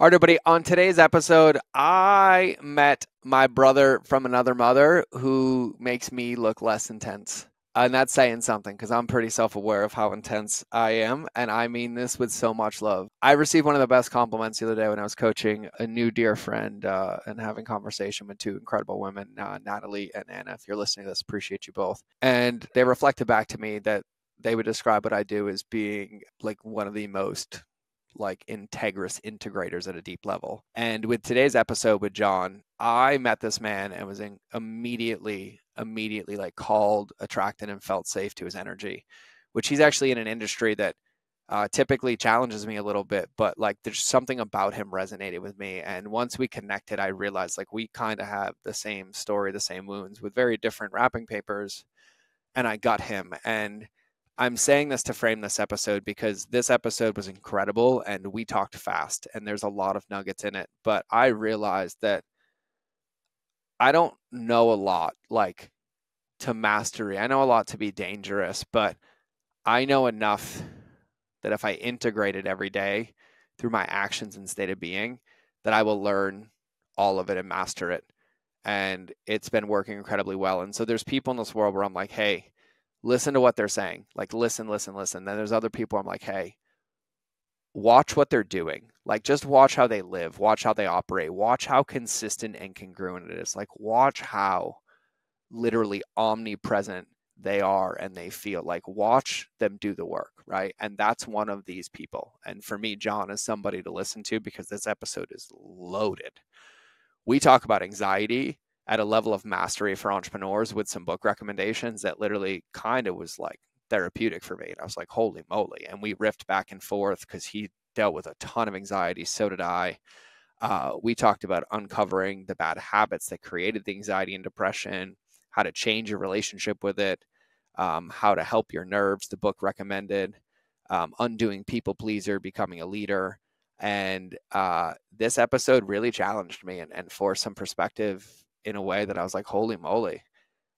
All right, everybody. On today's episode, I met my brother from another mother who makes me look less intense. And that's saying something because I'm pretty self-aware of how intense I am. And I mean this with so much love. I received one of the best compliments the other day when I was coaching a new dear friend and having conversation with two incredible women, Natalie and Anna. If you're listening to this, appreciate you both. And they reflected back to me that they would describe what I do as being like one of the most integrous integrators at a deep level. And with today's episode with John, I met this man and was immediately like called, attracted, and felt safe to his energy, which he's actually in an industry that typically challenges me a little bit, but like there's something about him resonated with me. And once we connected, I realized like we kind of have the same story, the same wounds with very different wrapping papers. And I got him. And I'm saying this to frame this episode because this episode was incredible and we talked fast and there's a lot of nuggets in it. But I realized that I don't know a lot like to mastery. I know a lot to be dangerous, but I know enough that if I integrate it every day through my actions and state of being, that I will learn all of it and master it. And it's been working incredibly well. And so there's people in this world where I'm like, hey, listen to what they're saying. Like, listen. Then there's other people I'm like, hey, watch what they're doing. Like, just watch how they live. Watch how they operate. Watch how consistent and congruent it is. Like, watch how literally omnipresent they are and they feel. Like, watch them do the work, right? And that's one of these people. And for me, John is somebody to listen to because this episode is loaded. We talk about anxiety at a level of mastery for entrepreneurs with some book recommendations that literally kind of was like therapeutic for me. And I was like, holy moly. And we riffed back and forth because he dealt with a ton of anxiety. So did I. We talked about uncovering the bad habits that created the anxiety and depression, how to change your relationship with it, how to help your nerves, the book recommended, undoing people pleaser, becoming a leader. And this episode really challenged me and forced some perspective in a way that I was like, holy moly,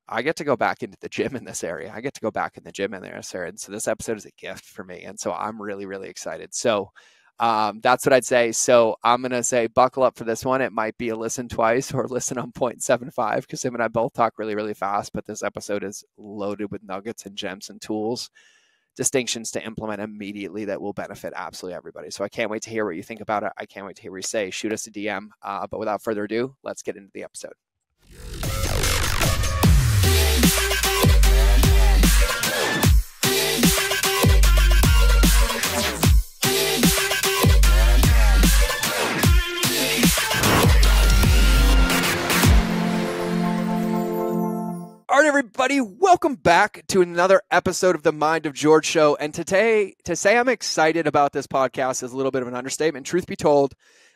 I get to go back into the gym in this area. I get to go back in the gym in this area. And so this episode is a gift for me. And so I'm really, really excited. So that's what I'd say. So I'm going to say buckle up for this one. It might be a listen twice or listen on 0.75 because him and I both talk really, really fast. But this episode is loaded with nuggets and gems and tools, distinctions to implement immediately that will benefit absolutely everybody. So I can't wait to hear what you think about it. I can't wait to hear what you say. Shoot us a DM. But without further ado, let's get into the episode. All right, everybody, welcome back to another episode of the Mind of George show. And today, to say I'm excited about this podcast is a little bit of an understatement. Truth be told,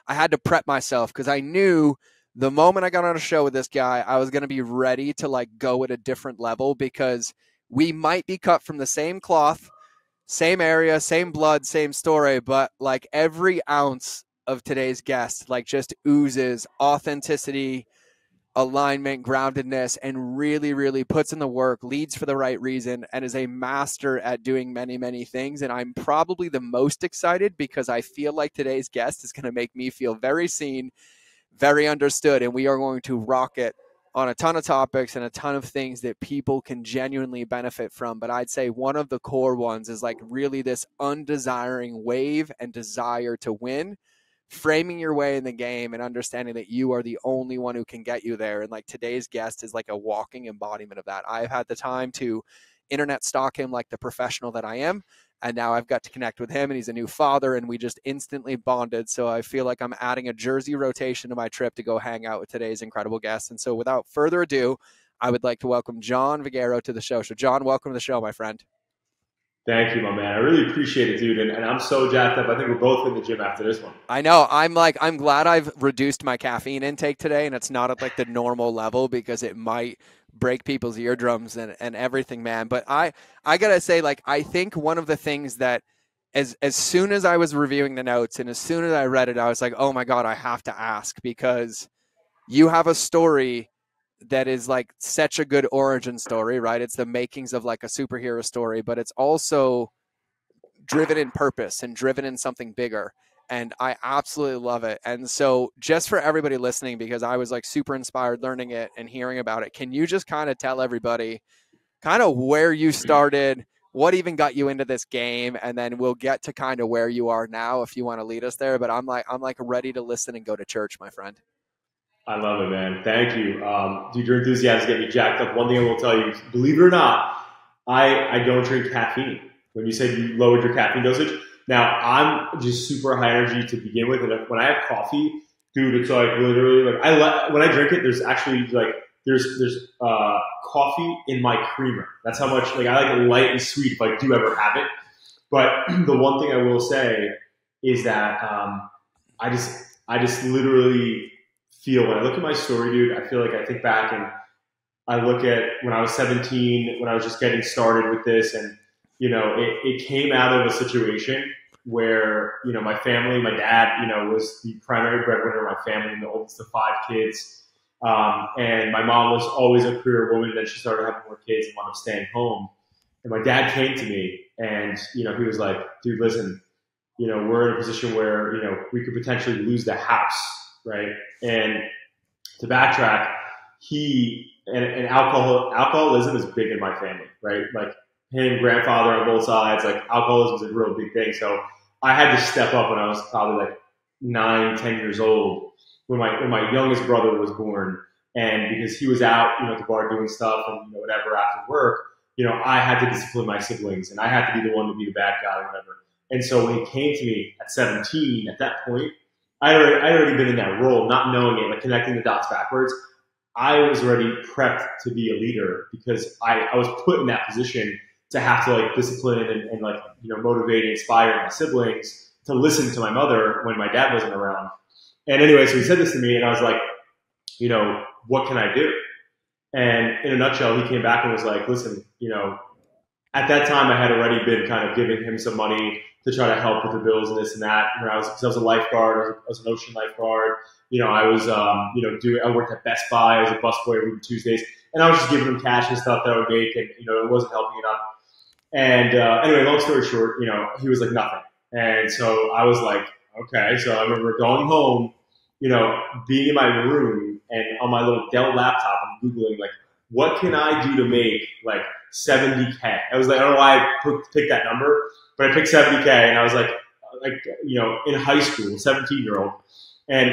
I had to prep myself because I knew the moment I got on a show with this guy, I was going to be ready to like go at a different level because we might be cut from the same cloth, same area, same blood, same story, but like every ounce of today's guest like just oozes authenticity, alignment, groundedness, and really, really puts in the work, leads for the right reason, and is a master at doing many, many things. And I'm probably the most excited because I feel like today's guest is going to make me feel very seen, very understood, and we are going to rock it on a ton of topics and a ton of things that people can genuinely benefit from. But I'd say one of the core ones is like really this undesiring wave and desire to win, framing your way in the game and understanding that you are the only one who can get you there. And like today's guest is like a walking embodiment of that. I've had the time to internet stalk him like the professional that I am. And now I've got to connect with him and he's a new father and we just instantly bonded. So I feel like I'm adding a Jersey rotation to my trip to go hang out with today's incredible guest. And so without further ado, I would like to welcome John Viguero to the show. So John, welcome to the show, my friend. Thank you, my man. I really appreciate it, dude. And I'm so jacked up. I think we're both in the gym after this one. I know. I'm glad I've reduced my caffeine intake today and it's not at like the normal level because it might break people's eardrums and everything, man. But I gotta say, like, I think one of the things that as soon as I was reviewing the notes and as soon as I read it, I was like, oh my God, I have to ask because you have a story that is like such a good origin story, right? It's the makings of like a superhero story, but it's also driven in purpose and driven in something bigger. and I absolutely love it. And so just for everybody listening, because I was like super inspired learning it and hearing about it, can you just kind of tell everybody kind of where you started, what even got you into this game, and then we'll get to kind of where you are now if you want to lead us there. But I'm like ready to listen and go to church, my friend. I love it, man. Thank you. Dude, your enthusiasm get me jacked up. One thing I will tell you, believe it or not, I don't drink caffeine. When you said you lowered your caffeine dosage, now I'm just super high energy to begin with, and when I have coffee, dude, it's like literally like when I drink it, there's actually like there's coffee in my creamer. That's how much like I like it light and sweet if I do ever have it. But the one thing I will say is that I just literally feel when I look at my story, dude, I feel like I think back and I look at when I was 17, when I was just getting started with this, and you know, it came out of a situation where, you know, my family, my dad, you know, was the primary breadwinner of my family and the oldest of 5 kids. And my mom was always a career woman. Then she started having more kids and wound up staying home. And my dad came to me and, you know, he was like, dude, listen, you know, we're in a position where, you know, we could potentially lose the house, right? And to backtrack, and alcoholism is big in my family, right? Like him, grandfather on both sides, like alcoholism is a real big thing. So I had to step up when I was probably like 9, 10 years old when my youngest brother was born. And because he was out, you know, at the bar doing stuff and, you know, whatever after work, you know, I had to discipline my siblings and I had to be the one to be the bad guy or whatever. And so when he came to me at 17, at that point, I already been in that role, not knowing it, like connecting the dots backwards. I was already prepped to be a leader because I was put in that position to have to like discipline and like, you know, motivate and inspire my siblings to listen to my mother when my dad wasn't around. And anyway, so he said this to me and I was like, you know, what can I do? And in a nutshell, he came back and was like, listen, you know, at that time I had already been kind of giving him some money to try to help with the bills and this and that. When I was a lifeguard, I was an ocean lifeguard. You know, I was, you know, I worked at Best Buy. I was a busboy Ruby Tuesdays, and I was just giving him cash and stuff that I would make, and you know, it wasn't helping enough. And anyway, long story short, you know, he was like nothing, and so I was like, okay. So I remember going home, you know, being in my room and on my little Dell laptop, I'm googling like, what can I do to make like 70K? I was like, I don't know why I picked that number, but I picked 70K, and I was like, you know, in high school, 17-year-old, and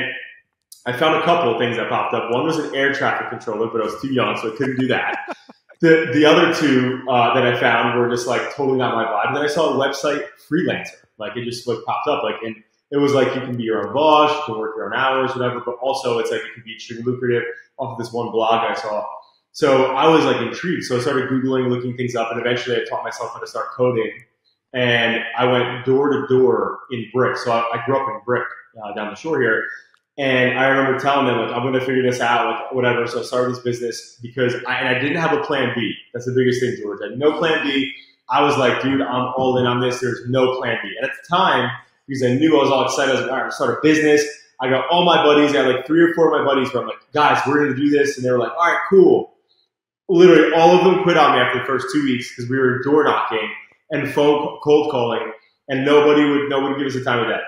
I found a couple of things that popped up. One was an air traffic controller, but I was too young, so I couldn't do that. The other two that I found were just like totally not my vibe. And then I saw a website, Freelancer, like it just like popped up, like, and it was like you can be your own boss, you can work your own hours, whatever. But also, it's like it can be extremely lucrative off of this one blog I saw. So I was like intrigued. So I started Googling, looking things up, and eventually I taught myself how to start coding. And I went door to door in Brick. So I grew up in Brick down the shore here. And I remember telling them, like, I'm going to figure this out, like, whatever. So I started this business because I didn't have a plan B. That's the biggest thing, George. I had no plan B. I was like, dude, I'm all in on this. There's no plan B. And at the time, because I knew I was all excited, I was like, all right, I'm going to start a business. I got all my buddies. I had like 3 or 4 of my buddies where I'm like, guys, we're going to do this. And they were like, all right, cool. Literally, all of them quit on me after the first 2 weeks because we were door knocking and phone cold calling, and nobody would give us a time of day.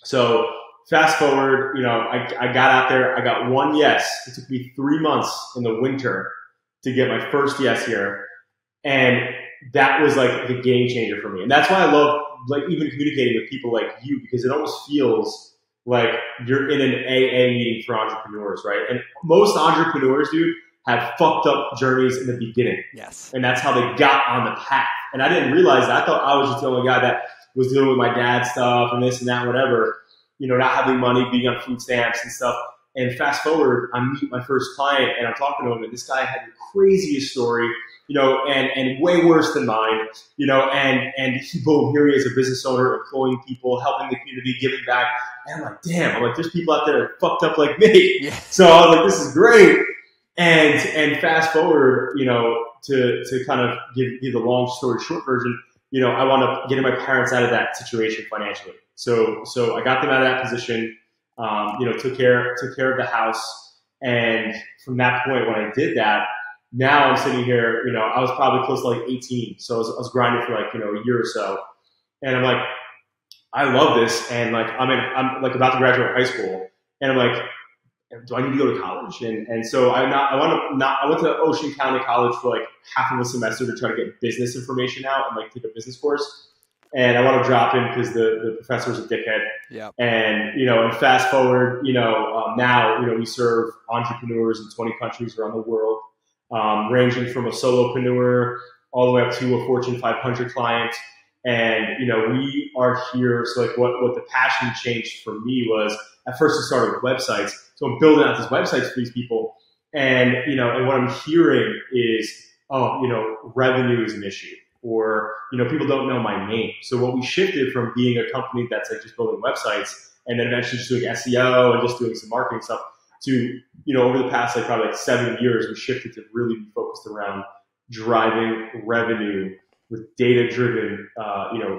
So fast forward, you know, I got out there. I got one yes. It took me 3 months in the winter to get my first yes here. And that was like the game changer for me. And that's why I love like even communicating with people like you, because it almost feels like you're in an AA meeting for entrepreneurs, right? And most entrepreneurs, dude, have fucked up journeys in the beginning. Yes. And that's how they got on the path. And I didn't realize that. I thought I was just the only guy that was dealing with my dad's stuff and this and that, whatever. You know, not having money, being on food stamps and stuff. And fast forward, I meet my first client and I'm talking to him, and this guy had the craziest story, you know, and way worse than mine, you know, and boom, here he is, a business owner, employing people, helping the community, giving back. And I'm like, damn, there's people out there that are fucked up like me. Yeah. So I was like, this is great. And fast forward, you know, to kind of give the long story short version, you know, I wound up getting my parents out of that situation financially. So I got them out of that position, you know, took care of the house. And from that point, when I did that, now I'm sitting here, you know, I was probably close to like 18. So I was grinding for like, you know, a year or so. And I'm like, I love this, and like I'm like about to graduate high school, and I'm like, do I need to go to college? And so I went to Ocean County College for like half of a semester to try to get business information out and like take a business course. And I want to drop in because the professor's a dickhead. Yeah. And and fast forward, now we serve entrepreneurs in 20 countries around the world, ranging from a solopreneur all the way up to a Fortune 500 client. And we are here. So like what the passion changed for me was, at first it started with websites. So I'm building out these websites for these people, and and what I'm hearing is, revenue is an issue, or people don't know my name. So what we shifted from being a company that's like just building websites and then eventually just doing SEO and just doing some marketing stuff to over the past like probably like 7 years, we shifted to really be focused around driving revenue with data-driven,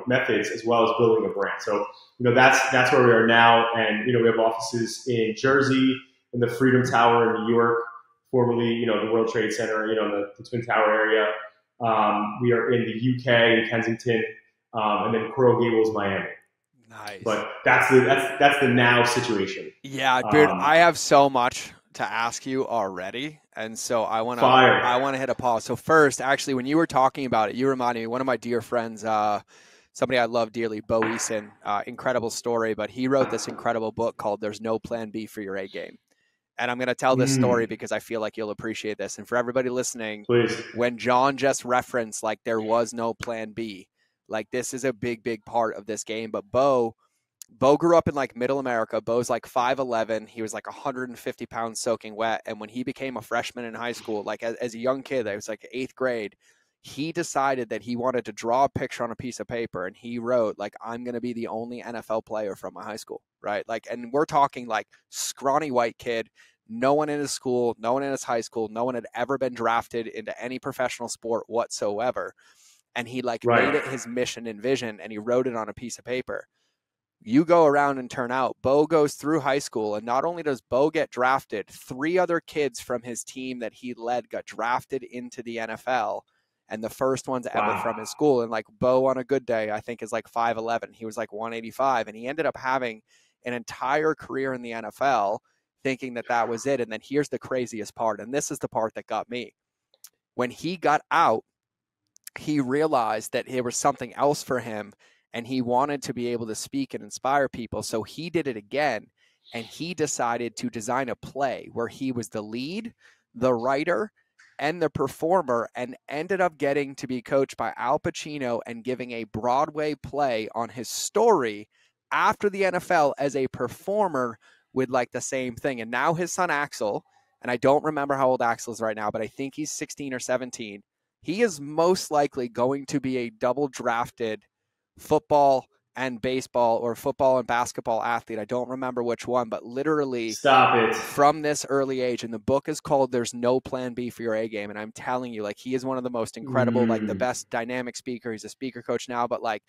methods, as well as building a brand. So, that's where we are now. And, we have offices in Jersey, in the Freedom Tower in New York, formerly, the World Trade Center, in the Twin Tower area. We are in the UK, in Kensington, and then Coral Gables, Miami. Nice. But that's the now situation. Yeah, dude, I have so much to ask you already, and so I want to hit a pause. So first, actually, when you were talking about it, you reminded me, one of my dear friends, somebody I love dearly, Bo Eason, incredible story, but he wrote this incredible book called There's No Plan B for Your A Game. And I'm going to tell this story because I feel like you'll appreciate this. And for everybody listening, please, when John just referenced like there was no plan B, like this is a big part of this game. But Bo grew up in like middle America. Bo's like 5'11". He was like 150 pounds soaking wet. And when he became a freshman in high school, like as a young kid, it was like 8th grade, he decided that he wanted to draw a picture on a piece of paper. And he wrote like, I'm going to be the only NFL player from my high school. Right. Like, and we're talking like scrawny white kid, no one in his school, no one in his high school, no one had ever been drafted into any professional sport whatsoever. And he like made it his mission and vision, and he wrote it on a piece of paper. You go around and turn out, Bo goes through high school, and not only does Bo get drafted, 3 other kids from his team that he led got drafted into the NFL, and the first ones ever from his school. And like Bo on a good day, I think is like 5'11". He was like 185, and he ended up having an entire career in the NFL thinking that that was it. And then here's the craziest part, and this is the part that got me. When he got out, he realized that there was something else for him, and he wanted to be able to speak and inspire people. So he did it again, and he decided to design a play where he was the lead, the writer, and the performer, and ended up getting to be coached by Al Pacino and giving a Broadway play on his story after the NFL as a performer with like the same thing. And now his son Axel, and I don't remember how old Axel is right now, but I think he's 16 or 17. He is most likely going to be a double drafted football and baseball, or football and basketball athlete. I don't remember which one, but literally stop it from this early age. And the book is called There's No Plan B for Your A Game. And I'm telling you, like, he is one of the most incredible, like the best dynamic speaker. He's a speaker coach now, but like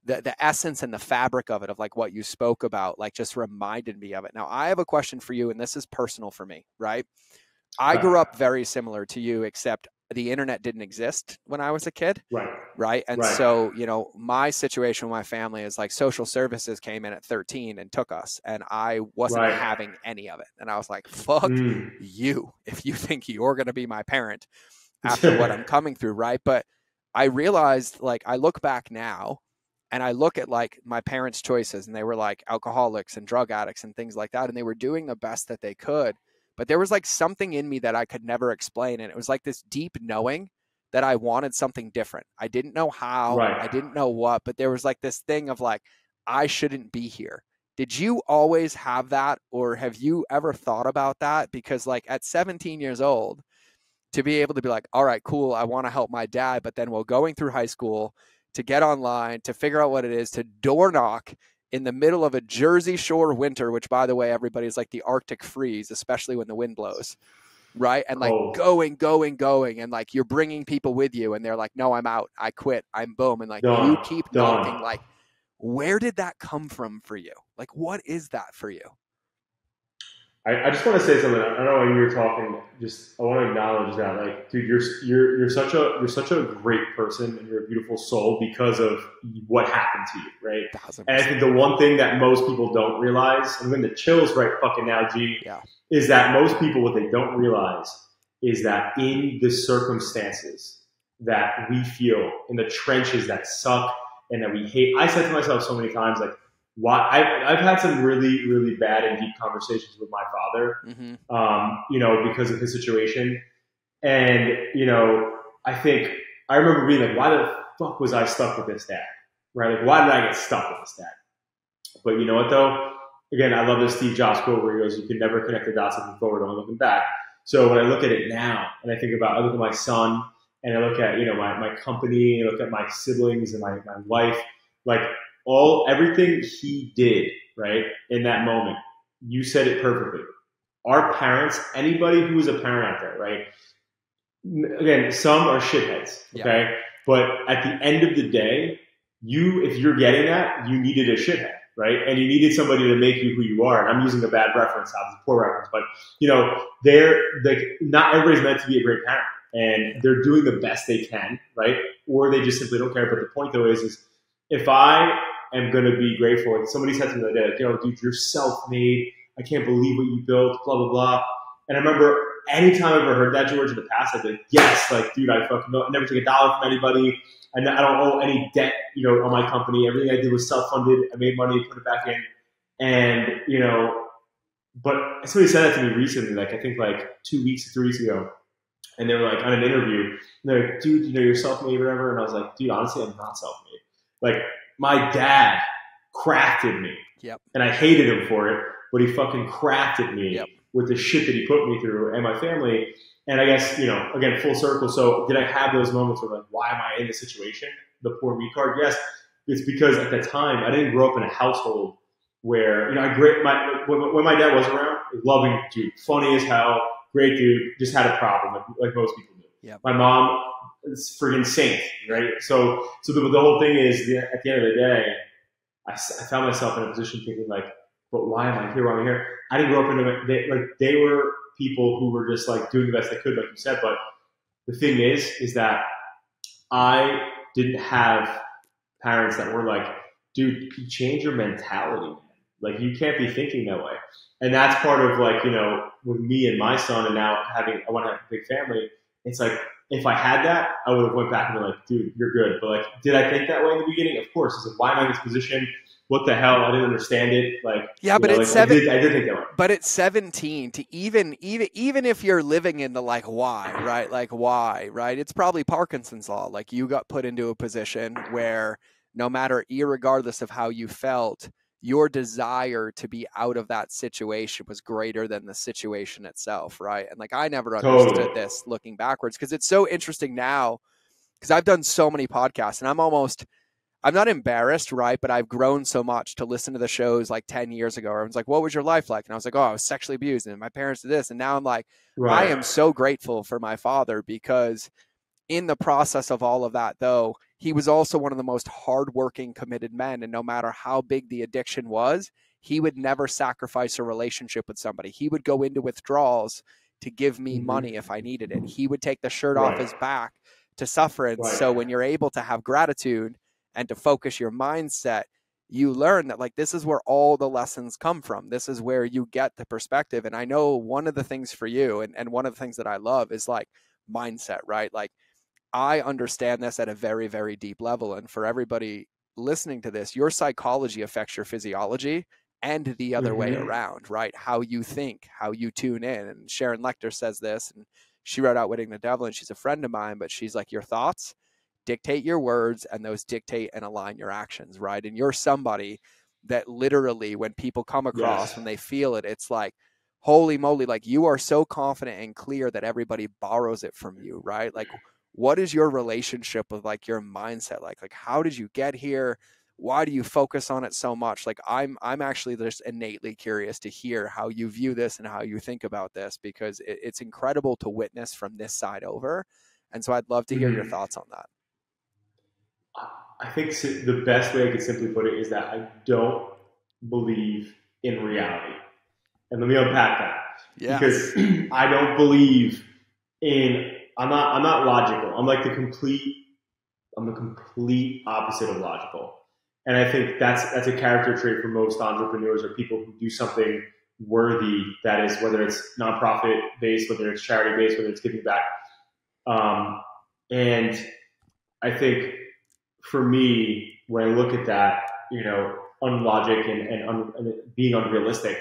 the essence and the fabric of it, of like what you spoke about, like just reminded me of it. Now I have a question for you, and this is personal for me, right? I grew up very similar to you, except the internet didn't exist when I was a kid. Right. And so, my situation with my family is like social services came in at 13 and took us, and I wasn't having any of it. And I was like, fuck you, if you think you're going to be my parent after what I'm coming through. Right. But I realized, like, I look back now and I look at like my parents' choices, and they were like alcoholics and drug addicts and things like that. And they were doing the best that they could. But there was like something in me that I could never explain. And it was like this deep knowing that I wanted something different. I didn't know how, I didn't know what, but there was like this thing of like, I shouldn't be here. Did you always have that, or have you ever thought about that? Because like at 17 years old, to be able to be like, all right, cool, I want to help my dad, but then while going through high school, to get online, to figure out what it is, to door knock in the middle of a Jersey Shore winter, which by the way, everybody's like the Arctic freeze, especially when the wind blows, right? And like going, and like you're bringing people with you, and they're like, no, I'm out, I quit, I'm boom. And like you keep knocking, like, where did that come from for you? Like, what is that for you? I just want to say something. I don't know why you were talking. Just I want to acknowledge that, like, dude, you're such a great person and you're a beautiful soul because of what happened to you, right? And I 1000%. think the one thing that most people don't realize, and when the chills right fucking now, G, Yeah. is that most people what they don't realize is that in the circumstances that we feel in the trenches that suck and that we hate. I said to myself so many times, like, why I've had some really, really bad and deep conversations with my father, Mm-hmm. because of his situation. And, I think I remember being like, why the fuck was I stuck with this dad? Right? Like, why did I get stuck with this dad? But you know what, though? Again, I love this Steve Jobs quote where he goes, you can never connect the dots looking forward, only looking back. So when I look at it now and I look at my son and I look at, my company, and I look at my siblings and my wife, like everything he did, right, in that moment, you said it perfectly. Our parents, anybody who is a parent out there, right? Again, some are shitheads, Yeah. okay? But at the end of the day, if you're getting that, you needed a shithead, right? And you needed somebody to make you who you are. And I'm using a bad reference, obviously, poor reference, but they're like, not everybody's meant to be a great parent, and they're doing the best they can, right? Or they just simply don't care. But the point though is if I am going to be grateful, like somebody said to me the other day, like, dude, you're self-made. I can't believe what you built, blah, blah, blah. And I remember anytime I've ever heard that, George, in the past, I'd be like, yes, like, dude, I fucking never took a dollar from anybody. I don't owe any debt, on my company. Everything I did was self-funded. I made money, put it back in. And, but somebody said that to me recently, like, I think like 2 weeks, 3 weeks ago. And they were like on an interview, and they're like, dude, you're self-made, whatever. And I was like, dude, honestly, I'm not self-made. Like, my dad crafted me. Yep. And I hated him for it, but he fucking crafted me Yep. with the shit that he put me through and my family. And I guess, again, full circle. So did I have those moments where, like, why am I in this situation? The poor me card? Yes. It's because at the time I didn't grow up in a household where, when my dad was around, loving dude, funny as hell, great dude, just had a problem like most people do. Yep. My mom is freaking saint, right? So the whole thing is, at the end of the day, I found myself in a position thinking, like, but why am I here? Why am I here? I didn't grow up in they were people who were just like doing the best they could, like you said. But the thing is that I didn't have parents that were like, dude, you change your mentality, man. Like, you can't be thinking that way. And that's part of, like, with me and my son, and now I want to have a big family. It's like, if I had that, I would have went back and been like, dude, you're good. But, like, did I think that way in the beginning? Of course. I said, why am I in this position? What the hell? I didn't understand it. Like, yeah, but it's I did think that way. But at 17, to even if you're living in the like why, right? Like why, right? It's probably Parkinson's law. Like, you got put into a position where no matter, irregardless of how you felt, your desire to be out of that situation was greater than the situation itself, right? And like, I never understood Totally. this looking backwards, because it's so interesting now, because I've done so many podcasts and I'm not embarrassed, right? But I've grown so much to listen to the shows like 10 years ago. Everyone's like, what was your life like? And I was like, oh, I was sexually abused and my parents did this. And now I'm like, I Right. am so grateful for my father, because in the process of all of that, though, he was also one of the most hardworking, committed men. And no matter how big the addiction was, he would never sacrifice a relationship with somebody. He would go into withdrawals to give me money if I needed it. He would take the shirt off Right. his back to suffer. And Right. so when you're able to have gratitude and to focus your mindset, you learn that, like, this is where all the lessons come from. This is where you get the perspective. And I know one of the things for you, and one of the things that I love, is like mindset, right? Like, I understand this at a very, very deep level. And for everybody listening to this, your psychology affects your physiology, and the other way Mm-hmm. around, right? How you think, how you tune in. And Sharon Lecter says this, and she wrote Outwitting the Devil, and she's a friend of mine, but she's like, your thoughts dictate your words, and those dictate and align your actions, right? And you're somebody that literally, when people come across, Yes. when they feel it, it's like, holy moly, like, you are so confident and clear that everybody borrows it from you, right? Like, what is your relationship with like your mindset? Like how did you get here? Why do you focus on it so much? Like, I'm actually just innately curious to hear how you view this and how you think about this, because it's incredible to witness from this side over. And so I'd love to hear your Mm-hmm. thoughts on that. I think the best way I could simply put it is that I don't believe in reality. And let me unpack that. Yes. Because I don't believe in, I'm not logical. I'm the complete opposite of logical. And I think that's a character trait for most entrepreneurs or people who do something worthy, that is, whether it's nonprofit based, whether it's charity based, whether it's giving back. And I think for me, when I look at that, unlogic and being unrealistic,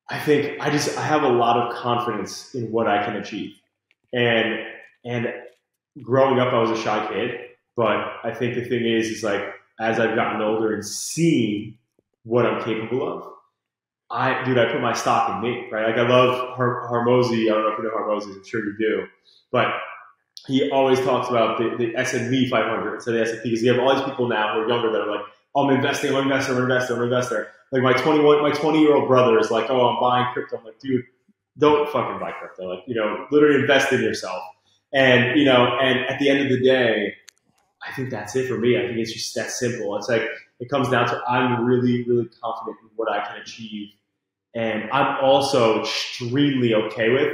I think I have a lot of confidence in what I can achieve. And growing up, I was a shy kid, but I think the thing is like, as I've gotten older and seeing what I'm capable of, I put my stock in me, right? Like I love Hormozy. I don't know if you know Hormozy. I'm sure you do, but he always talks about the S&P 500 instead of the S&P, because you have all these people now who are younger that are like, oh, I'm investing, I'm an investor, I'm an investor, I'm an investor. Like my 20-year-old brother is like, oh, I'm buying crypto. I'm like, dude, don't fucking buy crypto. Like, literally invest in yourself. And, and at the end of the day, I think that's it for me. I think it's just that simple. It's like, it comes down to, I'm really, really confident in what I can achieve. And I'm also extremely okay with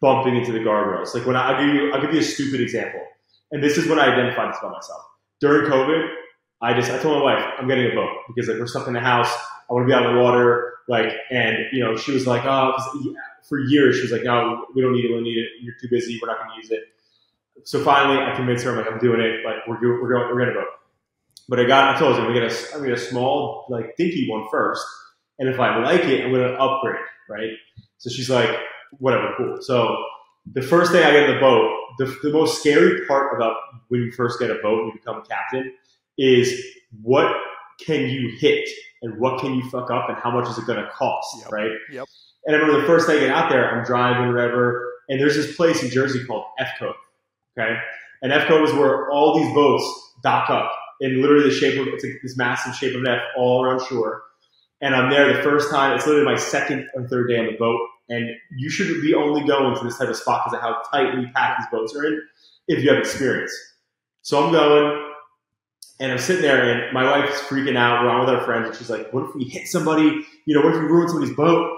bumping into the guardrails. Like when I'll give you a stupid example. And this is when I identified this about myself. During COVID, I told my wife, I'm getting a boat because like we're stuck in the house. I want to be out on the water. Like, and she was like, oh, for years, she was like, no, we don't need it. We don't need it. You're too busy. We're not going to use it. So finally I convinced her, I'm like, I'm doing it. Like we're going to boat. But I told her, I'm going to get a small, like dinky one first. And if I like it, I'm going to upgrade. Right. So she's like, whatever, cool. So the first day I get in the boat, the most scary part about when you first get a boat and you become a captain is what can you hit and what can you fuck up and how much is it going to cost, Yep. right? Yep. And I remember the first day I get out there, I'm driving, whatever, and there's this place in Jersey called F Cove, okay? And F Cove is where all these boats dock up in literally the shape of, it's like this massive shape of an F all around shore. And I'm there the first time, it's literally my second or third day on the boat. And you should be only going to this type of spot because of how tightly packed these boats are in if you have experience. So I'm going, and I'm sitting there, and my wife's freaking out. We're on with our friends, and she's like, what if we hit somebody? What if we ruin somebody's boat?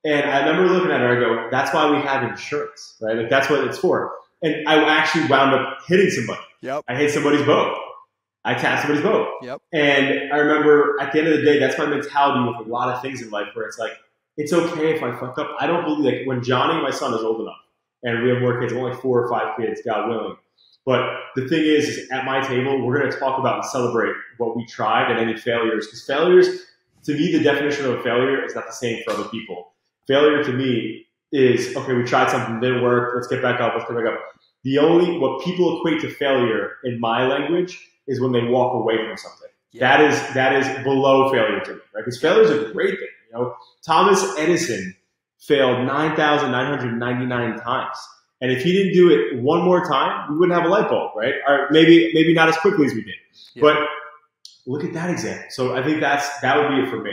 And I remember looking at her, I go, that's why we have insurance, right? Like, that's what it's for. And I actually wound up hitting somebody. Yep. I hit somebody's boat. I tapped somebody's boat. Yep. And I remember at the end of the day, that's my mentality with a lot of things in life, where it's like, it's okay if I fuck up. I don't believe, like, when Johnny, my son, is old enough, and we have more kids, only 4 or 5 kids, God willing. But the thing is at my table, we're going to talk about and celebrate what we tried and any failures. Because failures, to me, the definition of a failure is not the same for other people. Failure to me is, okay, we tried something, didn't work, let's get back up. What people equate to failure in my language is when they walk away from something. Yeah. That is below failure to me, right? Because failure is a great thing. Thomas Edison failed 9,999 times. And if he didn't do it one more time, we wouldn't have a light bulb, right? Or maybe not as quickly as we did. Yeah. But look at that example. So I think that would be it for me.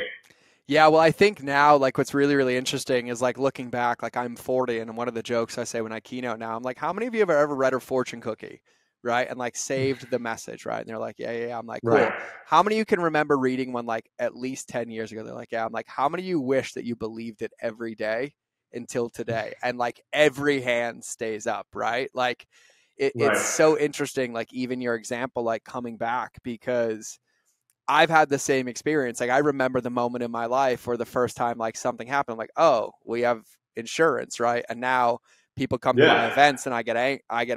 Yeah, well, I think now, like, what's really, really interesting is, like, looking back, like, I'm 40, and one of the jokes I say when I keynote now, I'm like, how many of you have ever read a fortune cookie, right? And, like, saved the message, right? And they're like, yeah. I'm like, cool. Right. How many of you can remember reading one, like, at least 10 years ago? They're like, yeah. I'm like, how many of you wish that you believed it every day until today? And, like, every hand stays up, right? Like, it's so interesting, like, even your example, like, coming back, because I've had the same experience. Like, I remember the moment in my life where the first time, like, something happened, I'm like, oh, we have insurance, right? And now people come to my events, and I get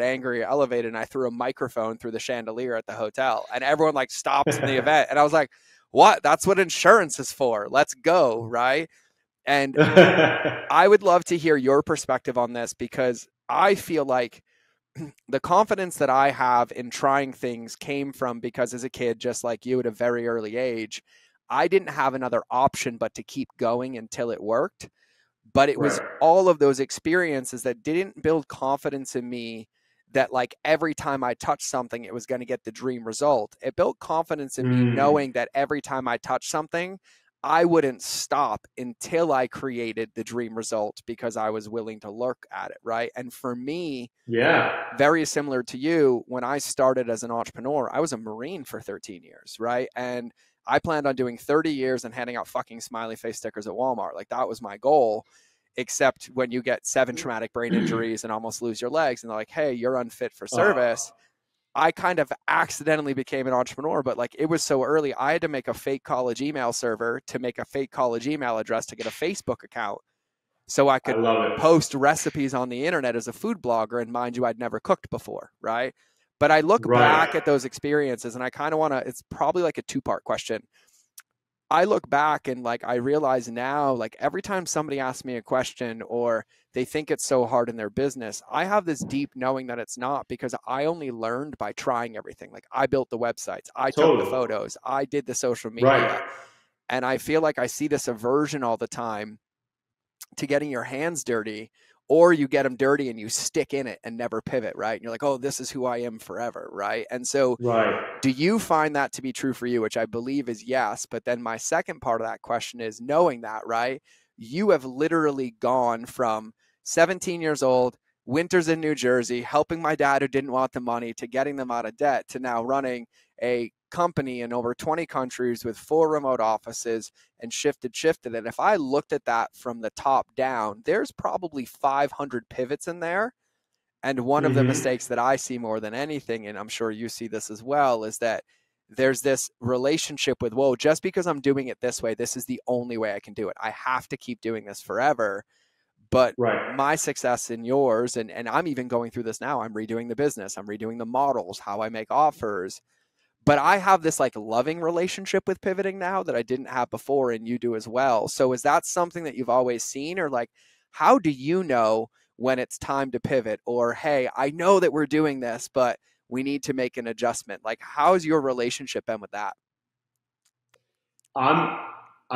angry, elevated, and I threw a microphone through the chandelier at the hotel, and everyone, like, stops in the event, and I was like, what? That's what insurance is for. Let's go, right? And I would love to hear your perspective on this, because I feel like the confidence that I have in trying things came from because as a kid, just like you at a very early age, I didn't have another option but to keep going until it worked. But it was all of those experiences that didn't build confidence in me that, like, every time I touched something, it was going to get the dream result. It built confidence in me knowing that every time I touched something, I wouldn't stop until I created the dream result, because I was willing to look at it, right? And for me, very similar to you, when I started as an entrepreneur, I was a Marine for 13 years, right? And I planned on doing 30 years and handing out fucking smiley face stickers at Walmart. Like that was my goal. Except when you get 7 traumatic brain injuries and almost lose your legs and they're like, hey, you're unfit for service. I kind of accidentally became an entrepreneur, but like it was so early. I had to make a fake college email server to make a fake college email address to get a Facebook account so I could post recipes on the internet as a food blogger. And mind you, I'd never cooked before, right? But I look back at those experiences and I kind of want to, it's probably like a 2-part question. I look back and like I realize now, like every time somebody asks me a question or they think it's so hard in their business, I have this deep knowing that it's not, because I only learned by trying everything. Like I built the websites, I took the photos, I did the social media. And I feel like I see this aversion all the time to getting your hands dirty, or you get them dirty and you stick in it and never pivot, right? And you're like, oh, this is who I am forever, right? And so do you find that to be true for you, which I believe is yes. But then my second part of that question is knowing that, right? You have literally gone from 17 years old, winters in New Jersey, helping my dad who didn't want the money, to getting them out of debt, to now running a company in over 20 countries with 4 remote offices and shifted. And if I looked at that from the top down, there's probably 500 pivots in there. And one of the mistakes that I see more than anything, and I'm sure you see this as well, is that there's this relationship with, whoa, just because I'm doing it this way, this is the only way I can do it. I have to keep doing this forever. But my success and yours, and I'm even going through this now, I'm redoing the business, I'm redoing the models, how I make offers. But I have this like loving relationship with pivoting now that I didn't have before, and you do as well. So is that something that you've always seen, or like, how do you know when it's time to pivot? Or, hey, I know that we're doing this, but we need to make an adjustment. Like, how's your relationship been with that? I'm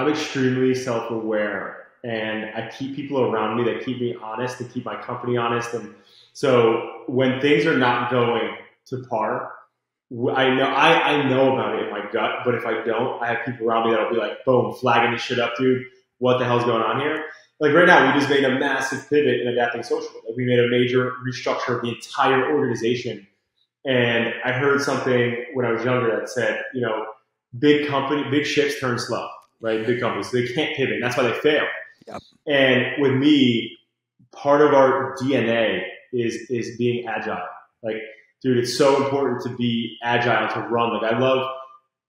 extremely self-aware, and I keep people around me that keep me honest, that keep my company honest. And so when things are not going to par, I know about it in my gut, but if I don't, I have people around me that'll be like, boom, flagging this shit up, dude. What the hell's going on here? Like right now, we just made a massive pivot in adapting social. Like we made a major restructure of the entire organization. And I heard something when I was younger that said, big ships turn slow, right? Big companies, so they can't pivot. And that's why they fail. Yep. And with me, part of our DNA is being agile. Like, dude, it's so important to be agile, to run. Like, I love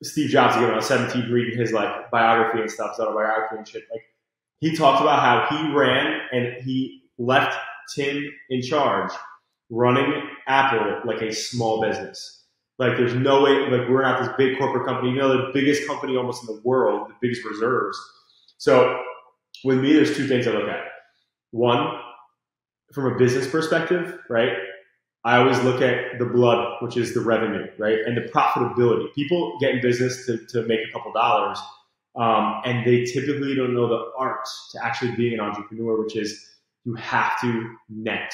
Steve Jobs again when I was 17 reading his like biography and stuff, his autobiography and shit. Like, he talked about how he ran and he left Tim in charge, running Apple like a small business. Like, there's no way, like, we're not this big corporate company. The biggest company almost in the world, the biggest reserves. So with me, there's 2 things I look at. One, from a business perspective, right? I always look at the blood, which is the revenue, right? And the profitability. People get in business to make a couple dollars, and they typically don't know the art to actually being an entrepreneur, which is you have to net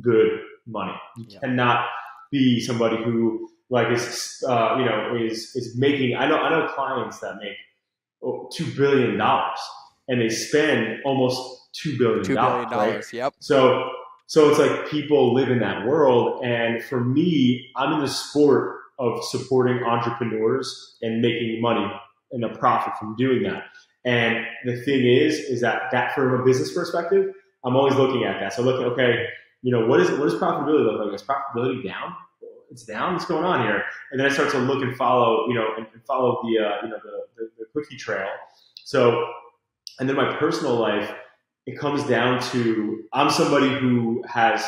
good money. You cannot be somebody who like is making. I know clients that make $2 billion and they spend almost $2 billion. Right? Yep. So it's like people live in that world. And for me, I'm in the sport of supporting entrepreneurs and making money and a profit from doing that. And the thing is that from a business perspective, I'm always looking at that. So looking, okay, what does profitability look like? Is profitability down? It's down. What's going on here? And then I start to look and follow, and follow the cookie trail. So, and then my personal life, it comes down to, I'm somebody who has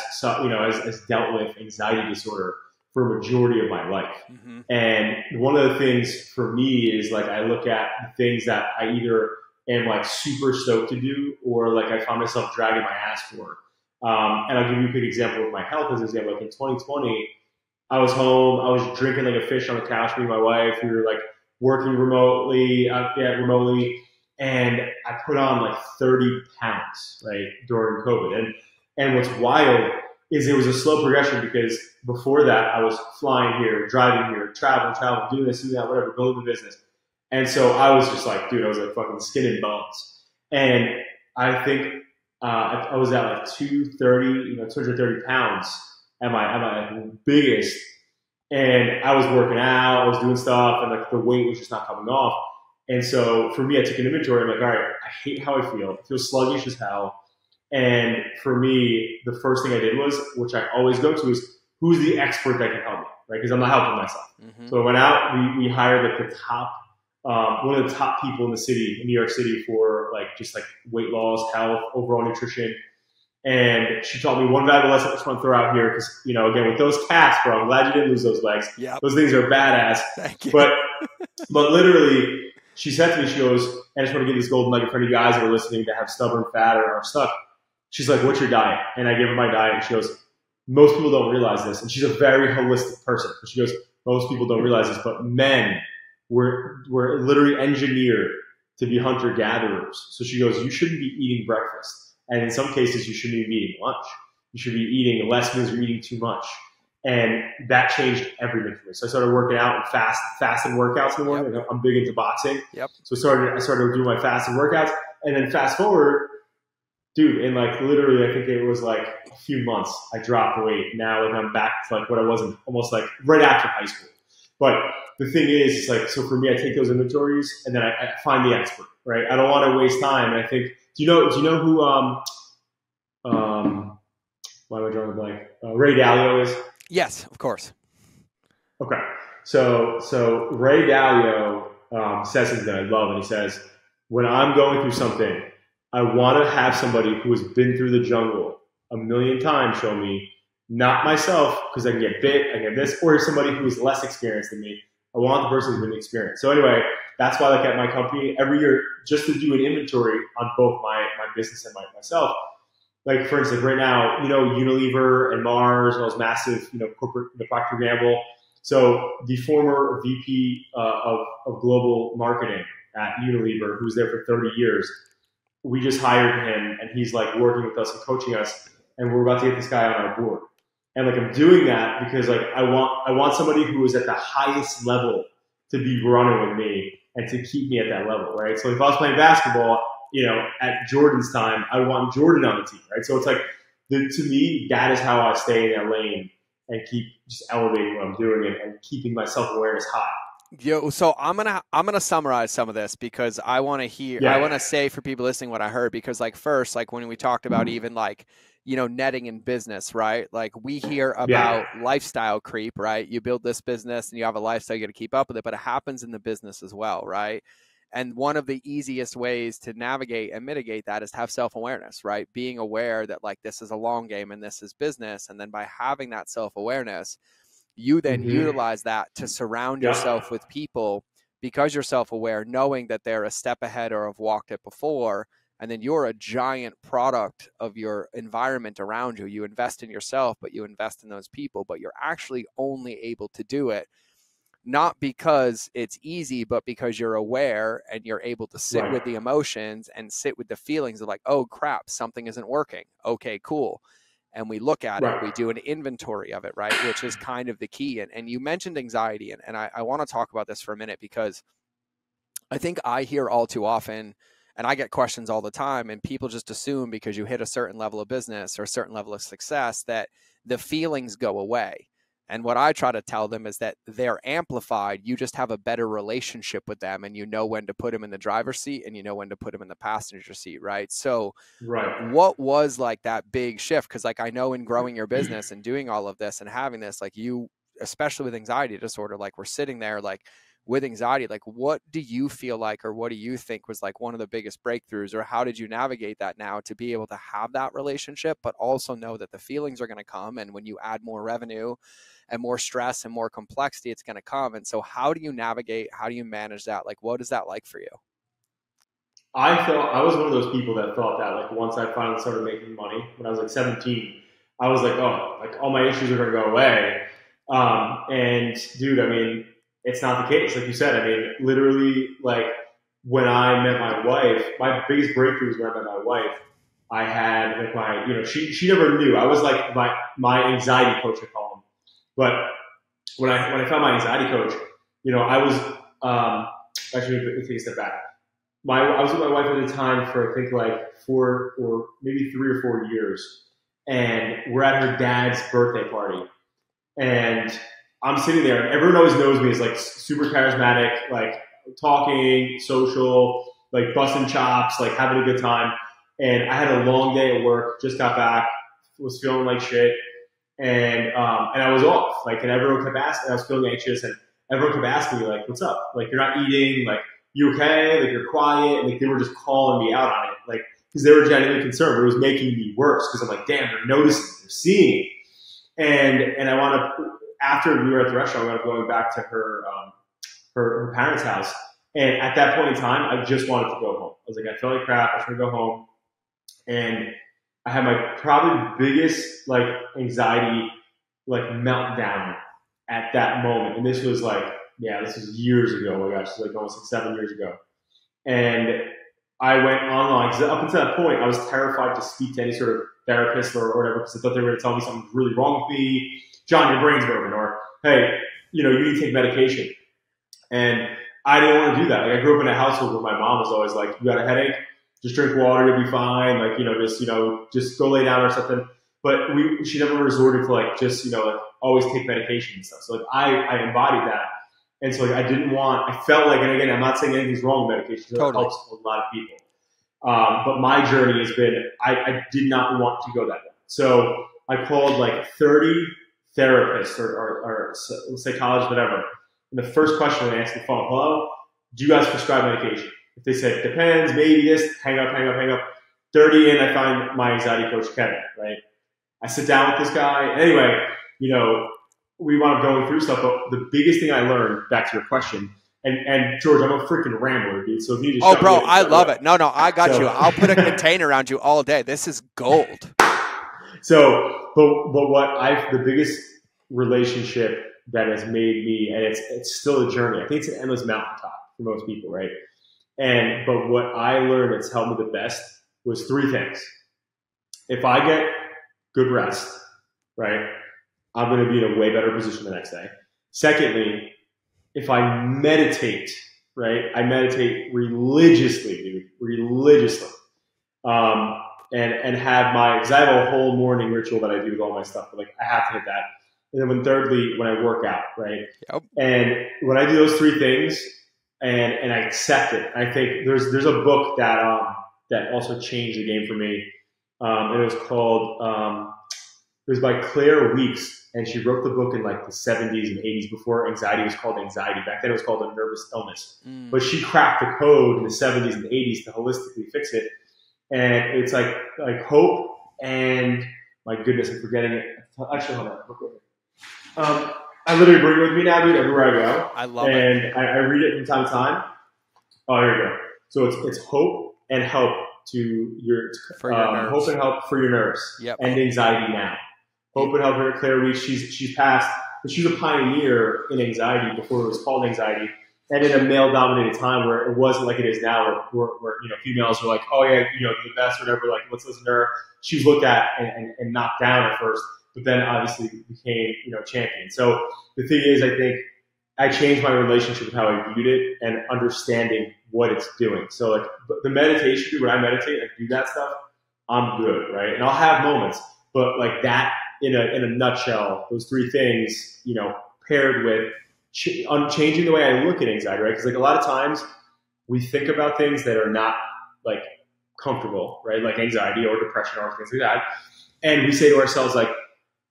dealt with anxiety disorder for a majority of my life. Mm-hmm. And one of the things for me is like, I look at the things that I either am like super stoked to do, or like I find myself dragging my ass for. And I'll give you a quick example of my health as an example. Like in 2020, I was home, I was drinking like a fish on the couch with my wife. We were like working remotely, and I put on like 30 pounds, right, during COVID. And what's wild is it was a slow progression, because before that I was flying here, driving here, traveling, doing this, doing that, whatever, building the business. And so I was just like, dude, I was like fucking skin and bones. And I think I was at like 230 pounds at my biggest. And I was working out, I was doing stuff, and like the weight was just not coming off. And so for me, I took an inventory. I'm like, all right, I hate how I feel. I feel sluggish as hell. And for me, the first thing I did was, which I always go to, is who's the expert that can help me, right? Because I'm not helping myself. Mm-hmm. So I went out, we hired like the top, one of the top people in the city, in New York City, for like just like weight loss, health, overall nutrition. And she taught me one valuable lesson I just want to throw out here because, you know, again, with those cats, bro, I'm glad you didn't lose those legs. Yep. Those things are badass. Thank you. But literally, she said to me, she goes, I just want to give this golden nugget for any guys that are listening that have stubborn fat or are stuck. She's like, what's your diet? And I gave her my diet. And she goes, most people don't realize this. And she's a very holistic person. She goes, most people don't realize this, but men were literally engineered to be hunter-gatherers. So she goes, you shouldn't be eating breakfast. And in some cases, you shouldn't even be eating lunch. You should be eating less means you're eating too much. And that changed everything for me. So I started working out and fasted workouts in the morning. Yep. I'm big into boxing. Yep. So I started doing my fasted workouts. And then fast forward, dude, in like literally, I think it was like a few months, I dropped the weight. Now like I'm back to like what I was almost like right after high school. But the thing is, it's like, so for me, I take those inventories and then I find the expert, right? I don't want to waste time. And I think, do you know who, why am I drawing a blank? Ray Dalio is? Yes, of course. Okay. So Ray Dalio says something that I love, and he says, when I'm going through something, I want to have somebody who has been through the jungle a million times show me, not myself, because I can get bit, I can get this, or somebody who is less experienced than me. I want the person who's been experienced. So anyway, that's why like at my company, every year, just to do an inventory on both my business and myself. Like for instance, right now, you know, Unilever and Mars, and those massive, you know, corporate, the Procter & Gamble. So the former VP of global marketing at Unilever, who's there for 30 years, we just hired him, and he's like working with us and coaching us, and we're about to get this guy on our board. And like I'm doing that because like I want somebody who is at the highest level to be running with me and to keep me at that level, right? So if I was playing basketball, you know, at Jordan's time, I want Jordan on the team, right? So it's like, to me, that is how I stay in that lane and keep just elevating what I'm doing and keeping my self-awareness high. Yo, so I'm gonna summarize some of this because I want to hear, I want to say for people listening what I heard, because like first, like when we talked about even like, you know, netting in business, right? Like we hear about lifestyle creep, right? You build this business and you have a lifestyle, you got to keep up with it, but it happens in the business as well, right? And one of the easiest ways to navigate and mitigate that is to have self-awareness, right? Being aware that like this is a long game and this is business. And then by having that self-awareness, you then utilize that to surround yourself with people because you're self-aware, knowing that they're a step ahead or have walked it before. And then you're a giant product of your environment around you. You invest in yourself, but you invest in those people, but you're actually only able to do it not because it's easy, but because you're aware and you're able to sit with the emotions and sit with the feelings of like, oh crap, something isn't working. Okay, cool. And we look at it, we do an inventory of it, right? Which is kind of the key. And you mentioned anxiety, and I want to talk about this for a minute because I think I hear all too often, and I get questions all the time, and people just assume because you hit a certain level of business or a certain level of success that the feelings go away. And what I try to tell them is that they're amplified. You just have a better relationship with them, and you know when to put them in the driver's seat and you know when to put them in the passenger seat, right? So what was like that big shift? Because like I know in growing your business and doing all of this and having this, like you, especially with anxiety disorder, like we're sitting there like with anxiety, like what do you feel like, or what do you think was like one of the biggest breakthroughs, or how did you navigate that now to be able to have that relationship, but also know that the feelings are going to come, and when you add more revenue and more stress and more complexity, it's going to come. And so how do you navigate, how do you manage that? Like, what is that like for you? I was one of those people that thought that like once I finally started making money when I was like 17, I was like, oh, like all my issues are going to go away. And dude, I mean, it's not the case. Like you said, I mean, literally like when I met my wife, my biggest breakthrough was when I met my wife. I had like my, you know, she never knew. I was like my anxiety coach, I call him. But when I found my anxiety coach, you know, I was actually take a step back. I was with my wife at the time for I think like 4 or maybe 3 or 4 years, and we're at her dad's birthday party, and I'm sitting there, and everyone always knows me as like super charismatic, like talking, social, like busting chops, like having a good time. And I had a long day at work, just got back, was feeling like shit. And I was off, like, and everyone kept asking, I was feeling anxious, and everyone kept asking me, like, what's up? Like, you're not eating, like, you okay? Like, you're quiet. Like, they were just calling me out on it, like, because they were genuinely concerned, but it was making me worse, because I'm like, damn, they're noticing, they're seeing it. And I wound up, after we were at the restaurant, I wound up going back to her parents' house. And at that point in time, I just wanted to go home. I was like, I felt like crap. I should go home. And I had my probably biggest like anxiety like meltdown at that moment. And this was like, this was years ago. Oh my gosh, it's like almost like 7 years ago. And I went online because up until that point, I was terrified to speak to any sort of therapist or whatever, because I thought they were going to tell me something's really wrong with me. John, your brain's broken, or hey, you need to take medication. And I didn't want to do that. Like, I grew up in a household where my mom was always like, you got a headache? Just drink water, you'll be fine. Like, just go lay down or something. But she never resorted to like, just, like always take medication and stuff. So like I embodied that. And so like, I felt like, and again, I'm not saying anything's wrong with medication. Totally. It helps a lot of people. But my journey has been, I did not want to go that way. So I called like 30 therapists or psychologists, whatever. And the first question when they answered the phone, hello, do you guys prescribe medication? If they said, depends, maybe this, hang up. 30 in, I find my anxiety coach, Kevin, right? I sit down with this guy. Anyway, we wound up going through stuff, but the biggest thing I learned, back to your question, and George, I'm a freaking rambler, dude, so if you just bro, I love it. No, I got you. I'll put a container around you all day. This is gold. So, but the biggest relationship that has made me, and it's still a journey. I think it's an endless mountaintop for most people, right? But what I learned that's helped me the best was 3 things. If I get good rest, right, I'm going to be in a way better position the next day. Secondly, if I meditate, right, I meditate religiously, dude, religiously. And have because I have a whole morning ritual that I do with all my stuff, but like I have to hit that. And then thirdly, when I work out, right? Yep. And when I do those 3 things and I accept it, I think there's a book that also changed the game for me. And it was called, it was by Claire Weeks, and she wrote the book in like the 70s and 80s before anxiety was called anxiety. Back then it was called a nervous illness. But she cracked the code in the 70s and 80s to holistically fix it. And it's like hope and, my goodness, I'm forgetting it. Actually, hold on. I literally bring it with me now, dude, everywhere I go. I love it. And I read it from time to time. Oh, here we go. So it's hope and help to your nerves. Hope and help for your nerves. Yep. And anxiety now. Hope and help for Claire Weeks. She's passed, but she's a pioneer in anxiety before it was called anxiety. And in a male-dominated time where it wasn't like it is now, where females were like, oh yeah, the best, whatever. Like, let's listen to her. She was looked at and knocked down at first, but then obviously became champion. So the thing is, I think I changed my relationship with how I viewed it and understanding what it's doing. So like the meditation, when I meditate, I do that stuff, I'm good, right? And I'll have moments, but like that in a nutshell, those 3 things, paired with changing the way I look at anxiety, right? Because like a lot of times we think about things that are not like comfortable, right? Like anxiety or depression or things like that. And we say to ourselves like,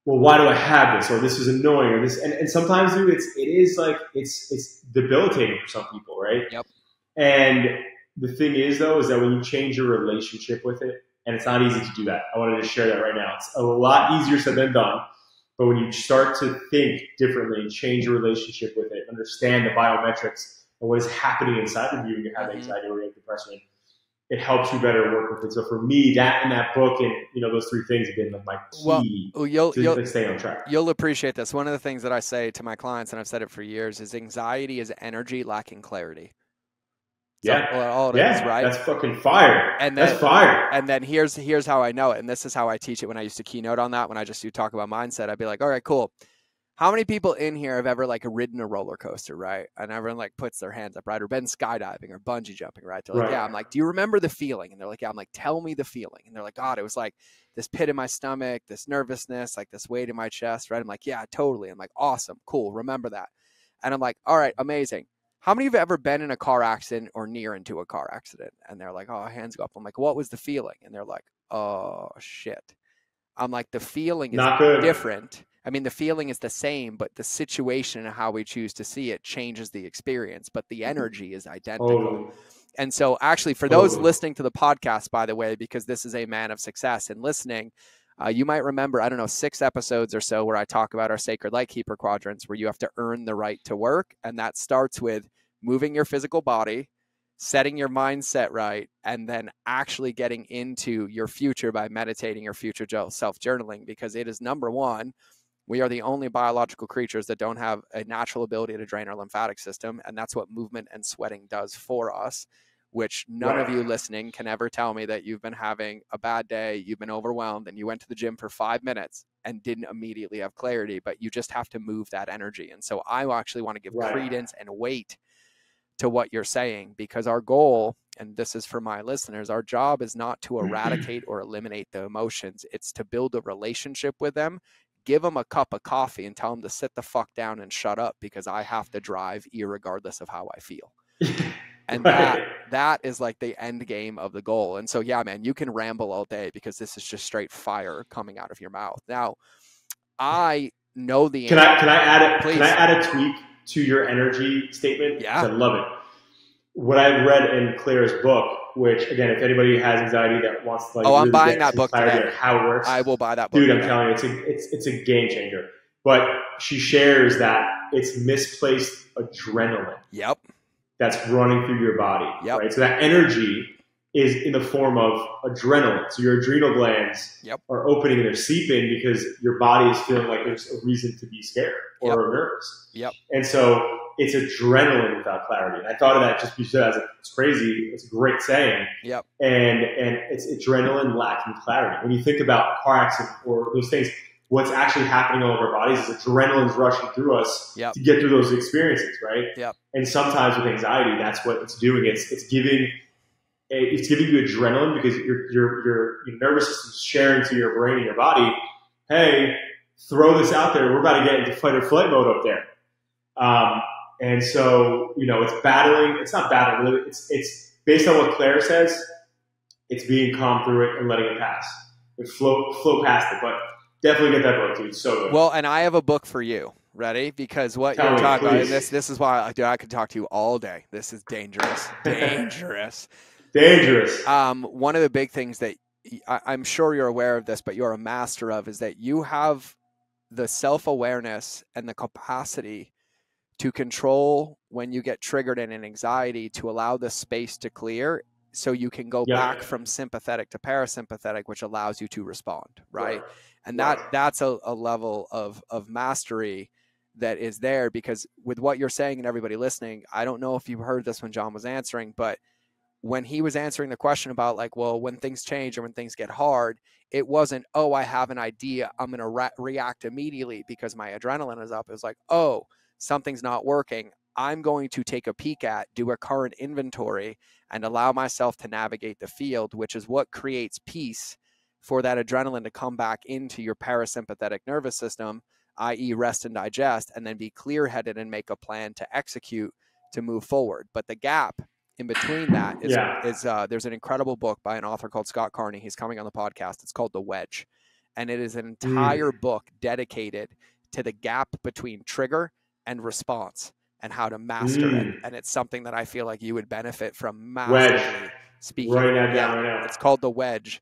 well, why do I have this? Or this is annoying, or this, and sometimes, dude, it's debilitating for some people, right? Yep. And the thing is though, is that when you change your relationship with it, and it's not easy to do that. I want to just share that right now. It's a lot easier said than done. But when you start to think differently and change your relationship with it, understand the biometrics and what is happening inside of you when you have anxiety or you have depression, it helps you better work with it. So for me, that and that book and those 3 things have been like my key to stay on track. You'll appreciate this. One of the things that I say to my clients, and I've said it for years, is anxiety is energy lacking clarity. So all it is, right? That's fucking fire. That's fire. And then here's how I know it, and this is how I teach it when I used to keynote on that. When I just do talk about mindset, I'd be like, all right, cool. How many people in here have ever like ridden a roller coaster, right? And everyone like puts their hands up, right? Or been skydiving or bungee jumping, right? They're like, yeah. I'm like, do you remember the feeling? And they're like, yeah. I'm like, tell me the feeling. And they're like, God, it was like this pit in my stomach, this nervousness, like this weight in my chest, right? I'm like, yeah, totally. I'm like, awesome, cool, remember that. And I'm like, all right, amazing. How many of you have ever been in a car accident or near into a car accident? And they're like, oh, hands go up. I'm like, what was the feeling? And they're like, oh, shit. I'm like, the feeling is Not good. different. I mean, the feeling is the same, but the situation and how we choose to see it changes the experience, but the energy is identical. Totally. And so actually, for those listening to the podcast, by the way, because this is a man of success and listening, you might remember, I don't know, 6 episodes or so where I talk about our sacred light keeper quadrants, where you have to earn the right to work. And that starts with moving your physical body, setting your mindset right, and then actually getting into your future by meditating your future self-journaling, because it is number one, we are the only biological creatures that don't have a natural ability to drain our lymphatic system. And that's what movement and sweating does for us, which none of you listening can ever tell me that you've been having a bad day, you've been overwhelmed, and you went to the gym for 5 minutes and didn't immediately have clarity, but you just have to move that energy. And so I actually want to give credence and weight to what you're saying, because our goal, and this is for my listeners, our job is not to eradicate or eliminate the emotions. It's to build a relationship with them, give them a cup of coffee and tell them to sit the fuck down and shut up, because I have to drive irregardless of how I feel. And that is like the end game of the goal. And so, yeah, man, you can ramble all day because this is just straight fire coming out of your mouth. Now, I know the Can I add it? Please. Can I add a tweak to your energy statement? Yeah. I love it. What I read in Claire's book, which again, if anybody has anxiety that wants to like, I'm buying that book today. How it works, I will buy that book. Dude, I'm telling you, it's a game changer. But she shares that it's misplaced adrenaline. Yep. That's running through your body. Yep. Right. So that energy is in the form of adrenaline. So your adrenal glands are opening and they're seeping because your body is feeling like there's a reason to be scared or nervous. Yep. And so it's adrenaline without clarity. And I thought of that just because it's crazy. It's a great saying. Yep. And it's adrenaline lacking clarity. When you think about car accident or those things, what's actually happening all over our bodies is adrenaline's rushing through us to get through those experiences, right? Yep. And sometimes with anxiety, that's what it's doing. It's giving you adrenaline because your nervous system is sharing to your brain and your body, hey, throw this out there. We're about to get into fight or flight mode up there. And so, it's battling. It's not battling. It's based on what Claire says. It's being calm through it and letting it pass. And flow past it. But definitely get that book, dude. It's so good. Well, and I have a book for you. Ready? Because what you're talking about, and this is why I could talk to you all day. This is dangerous. Dangerous. One of the big things that I'm sure you're aware of this, but you're a master of, is that you have the self-awareness and the capacity to control when you get triggered in an anxiety, to allow the space to clear so you can go back from sympathetic to parasympathetic, which allows you to respond, right? And that's a level of mastery that is there, because with what you're saying, and everybody listening, I don't know if you heard this when John was answering, but when he was answering the question about like, well, when things change or when things get hard, it wasn't, oh, I have an idea, I'm going to react immediately because my adrenaline is up. It was like, oh, something's not working. I'm going to take a peek at, do a current inventory, and allow myself to navigate the field, which is what creates peace for that adrenaline to come back into your parasympathetic nervous system, i.e. rest and digest, and then be clear-headed and make a plan to execute to move forward. But the gap in between that is there's an incredible book by an author called Scott Carney. He's coming on the podcast. It's called The Wedge. And it is an entire book dedicated to the gap between trigger and response and how to master it. And it's something that I feel like you would benefit from massively speaking. Write that down right now. It's called The Wedge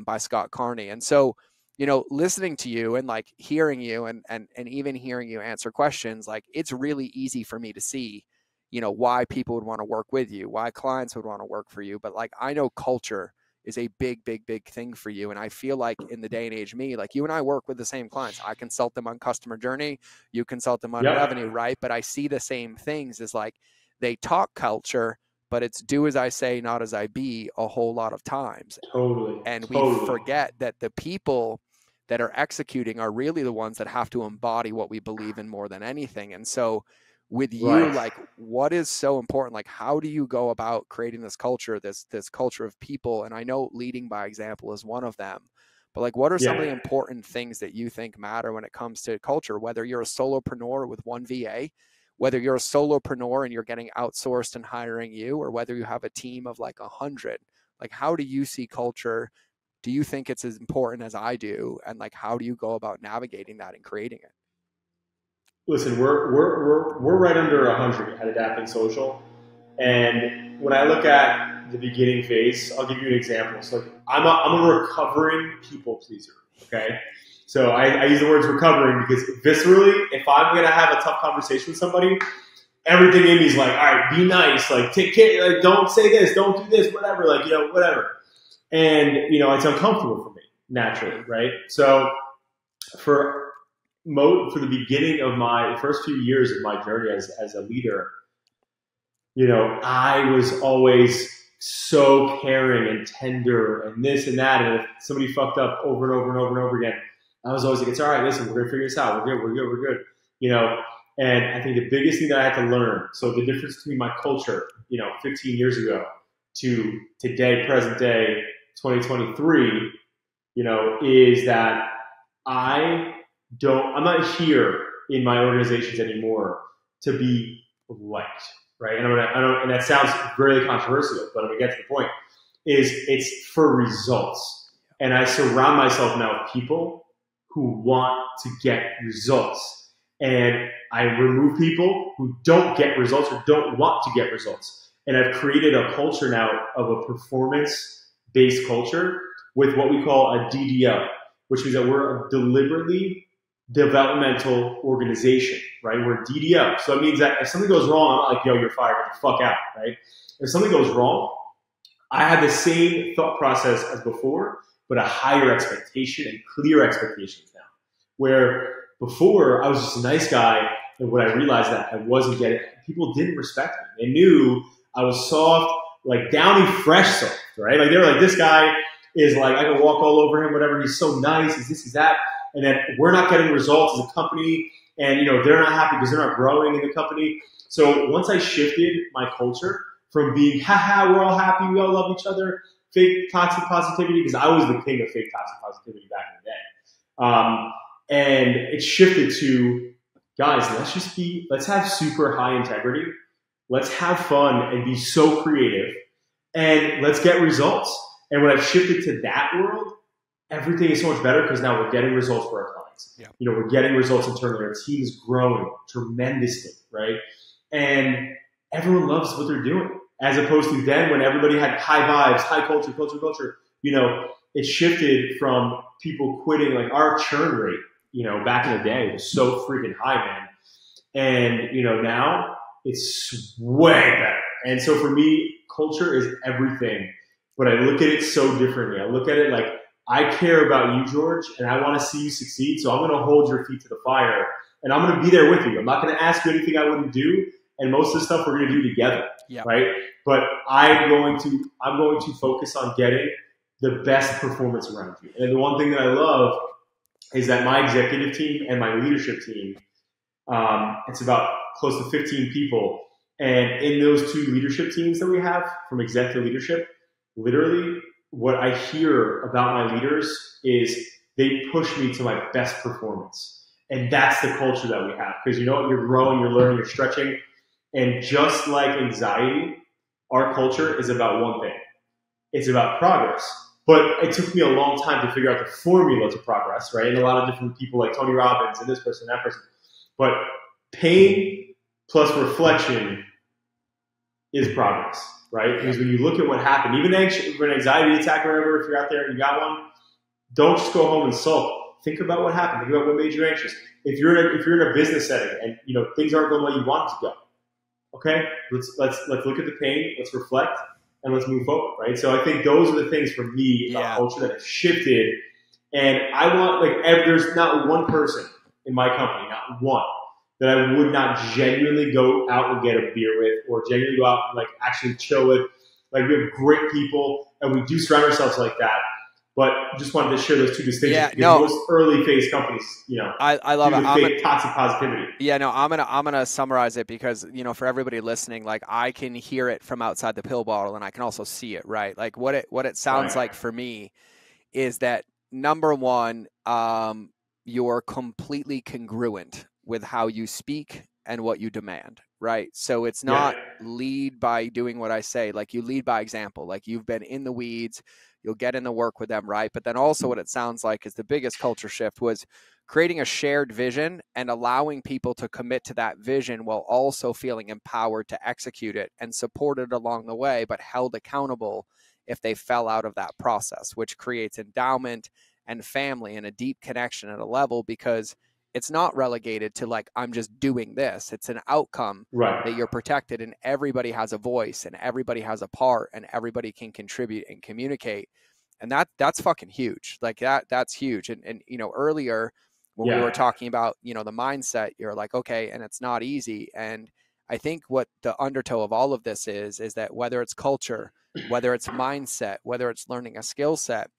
by Scott Carney. And so, listening to you and like hearing you and even hearing you answer questions, like it's really easy for me to see, why people would want to work with you, why clients would want to work for you. But like, I know culture is a big, big, big thing for you. And I feel like in the day and age, like you and I work with the same clients. I consult them on customer journey. You consult them on revenue, right? But I see the same things as like they talk culture, but it's do as I say, not as I be a whole lot of times. And we forget that the people that are executing are really the ones that have to embody what we believe in more than anything. And so with you, like what is so important? Like, how do you go about creating this culture, this culture of people? And I know leading by example is one of them, but like, what are some of the important things that you think matter when it comes to culture, whether you're a solopreneur with one VA, whether you're a solopreneur and you're getting outsourced and hiring you, or whether you have a team of like 100, like how do you see culture? Do you think it's as important as I do? And like, how do you go about navigating that and creating it? Listen, we're right under 100 at Adapt Social. And when I look at the beginning phase, I'll give you an example. So like, I'm a recovering people pleaser. Okay. So I use the words recovering because viscerally, if I'm going to have a tough conversation with somebody, everything in me is like, all right, be nice, like take care, like don't say this, don't do this, whatever, like, you know, whatever. And, you know, it's uncomfortable for me naturally. Right. So for the beginning of my first few years of my journey as a leader, you know, I was always so caring and tender and this and that. And if somebody fucked up over and over and over and over again, I was always like, it's all right, listen, we're going to figure this out. We're good. You know, and I think the biggest thing that I had to learn, so the difference between my culture, you know, 15 years ago to today, present day, 2023, you know, is that I'm not here in my organizations anymore to be liked, right? And that sounds really controversial, but I'm gonna get to the point. It's for results, and I surround myself now with people who want to get results, and I remove people who don't get results or don't want to get results. And I've created a culture now of a performance-based culture with what we call a DDO, which means that we're a deliberately developmental organization, right? We're DDO. So it means that if something goes wrong, I'm not like, yo, you're fired, get the fuck out, right? If something goes wrong, I have the same thought process as before, but a higher expectation and clear expectations now. Where before I was just a nice guy, and when I realized that I wasn't getting it, people didn't respect me. They knew I was soft, like Downy Fresh soft, right? Like they were like, this guy is like, I can walk all over him, whatever. He's so nice. He's this, he's that. And then we're not getting results as a company, and you know they're not happy because they're not growing in the company. So once I shifted my culture from being, haha, we're all happy, we all love each other, fake toxic positivity, because I was the king of fake toxic positivity back in the day. And it shifted to, guys, let's have super high integrity. Let's have fun and be so creative, and let's get results. And when I've shifted to that world, everything is so much better because now we're getting results for our clients. Yeah. You know, we're getting results internally. Our team is growing tremendously, right? And everyone loves what they're doing, as opposed to then when everybody had high vibes, high culture. You know, it shifted from people quitting. Like our churn rate, you know, back in the day was so freaking high, man. And you know, now it's way better. And so for me, culture is everything. But I look at it so differently. I look at it like, I care about you, George, and I want to see you succeed. So I'm going to hold your feet to the fire, and I'm going to be there with you. I'm not going to ask you anything I wouldn't do, and most of the stuff we're going to do together, right? But I'm going to focus on getting the best performance around you. And the one thing that I love is that my executive team and my leadership team, it's about close to 15 people, and in those two leadership teams that we have, from exec to leadership, literally, what I hear about my leaders is they push me to my best performance. And that's the culture that we have. Because you know what? You're growing, you're learning, you're stretching. And just like anxiety, our culture is about one thing. It's about progress. But it took me a long time to figure out the formula to progress, right? And a lot of different people like Tony Robbins and this person, that person. But pain plus reflection is progress. Right? Because when you look at what happened, even for an anxiety attack or whatever, if you're out there and you got one, don't just go home and sulk. Think about what happened. Think about what made you anxious. If you're in a business setting and you know things aren't going the way you want it to go, okay, let's look at the pain, let's reflect, and let's move forward. Right? So I think those are the things for me about culture that have shifted. And I want there's not one person in my company, not one, that I would not genuinely go out and get a beer with, or genuinely go out and like actually chill with. Like we have great people, and we do surround ourselves like that. But just wanted to share those two distinctions. Yeah, most early phase companies, you know, I love it. Fake toxic positivity. Yeah, no, I'm gonna summarize it because you know, for everybody listening, like I can hear it from outside the pill bottle, and I can also see it. Right, like what it sounds like for me is that number one, you're completely congruent with how you speak and what you demand, right? So it's Yeah. not lead by doing what I say. Like, you lead by example. Like, you've been in the weeds, you'll get in the work with them, right? But then also what it sounds like is the biggest culture shift was creating a shared vision and allowing people to commit to that vision while also feeling empowered to execute it and supported along the way, but held accountable if they fell out of that process, which creates endowment and family and a deep connection at a level, because it's not relegated to like, I'm just doing this. It's an outcome Right. that you're protected, and everybody has a voice and everybody has a part and everybody can contribute and communicate. And that's fucking huge. Like, that's huge. And earlier when we were Yeah. talking about, the mindset, you're like, okay, and it's not easy. And I think what the undertow of all of this is that whether it's culture, whether it's mindset, whether it's learning a skill set,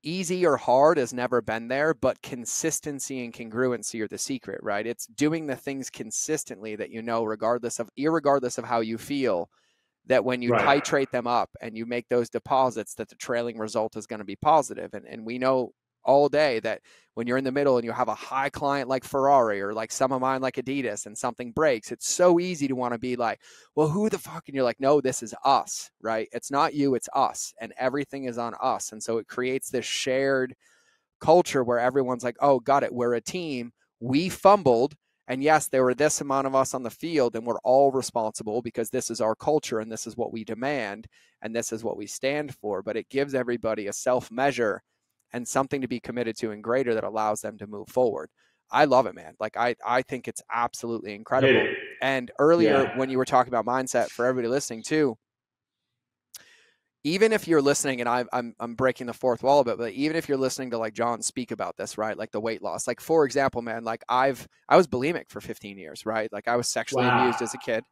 easy or hard has never been there, but consistency and congruency are the secret, right? It's doing the things consistently that irregardless of how you feel, that when you Right. titrate them up and you make those deposits, that the trailing result is going to be positive. And we know all day that when you're in the middle and you have a high client like Ferrari or like some of mine like Adidas and something breaks, it's so easy to want to be like, well, who the fuck? And you're like, no, this is us, right? It's not you, it's us. And everything is on us. And so it creates this shared culture where everyone's like, oh, got it. We're a team. We fumbled. And yes, there were this amount of us on the field, and we're all responsible because this is our culture and this is what we demand and this is what we stand for. But it gives everybody a self measure and something to be committed to and greater that allows them to move forward. I love it, man. Like, I think it's absolutely Hit incredible. it. And earlier, Yeah. when you were talking about mindset, for everybody listening too, even if you're listening, and I'm breaking the fourth wall a bit, but even if you're listening to like John speak about this, right? Like the weight loss, like for example, man, like I was bulimic for 15 years, right? Like I was sexually Wow. abused as a kid.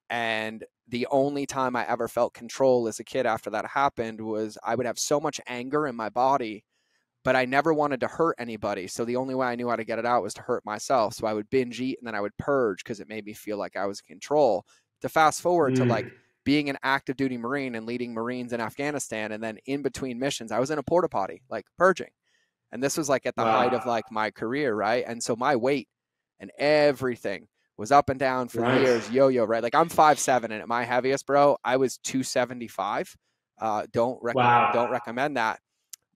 And the only time I ever felt control as a kid after that happened was I would have so much anger in my body, but I never wanted to hurt anybody. So the only way I knew how to get it out was to hurt myself. So I would binge eat and then I would purge because it made me feel like I was in control. To fast forward to like Mm. being an active duty Marine and leading Marines in Afghanistan. And then in between missions, I was in a porta potty, like purging. And this was like at the height of Wow. like my career, right? And so my weight and everything was up and down for Right. years, yo-yo, right? Like I'm 5'7", and at my heaviest, bro, I was 275. Don't Wow. recommend that.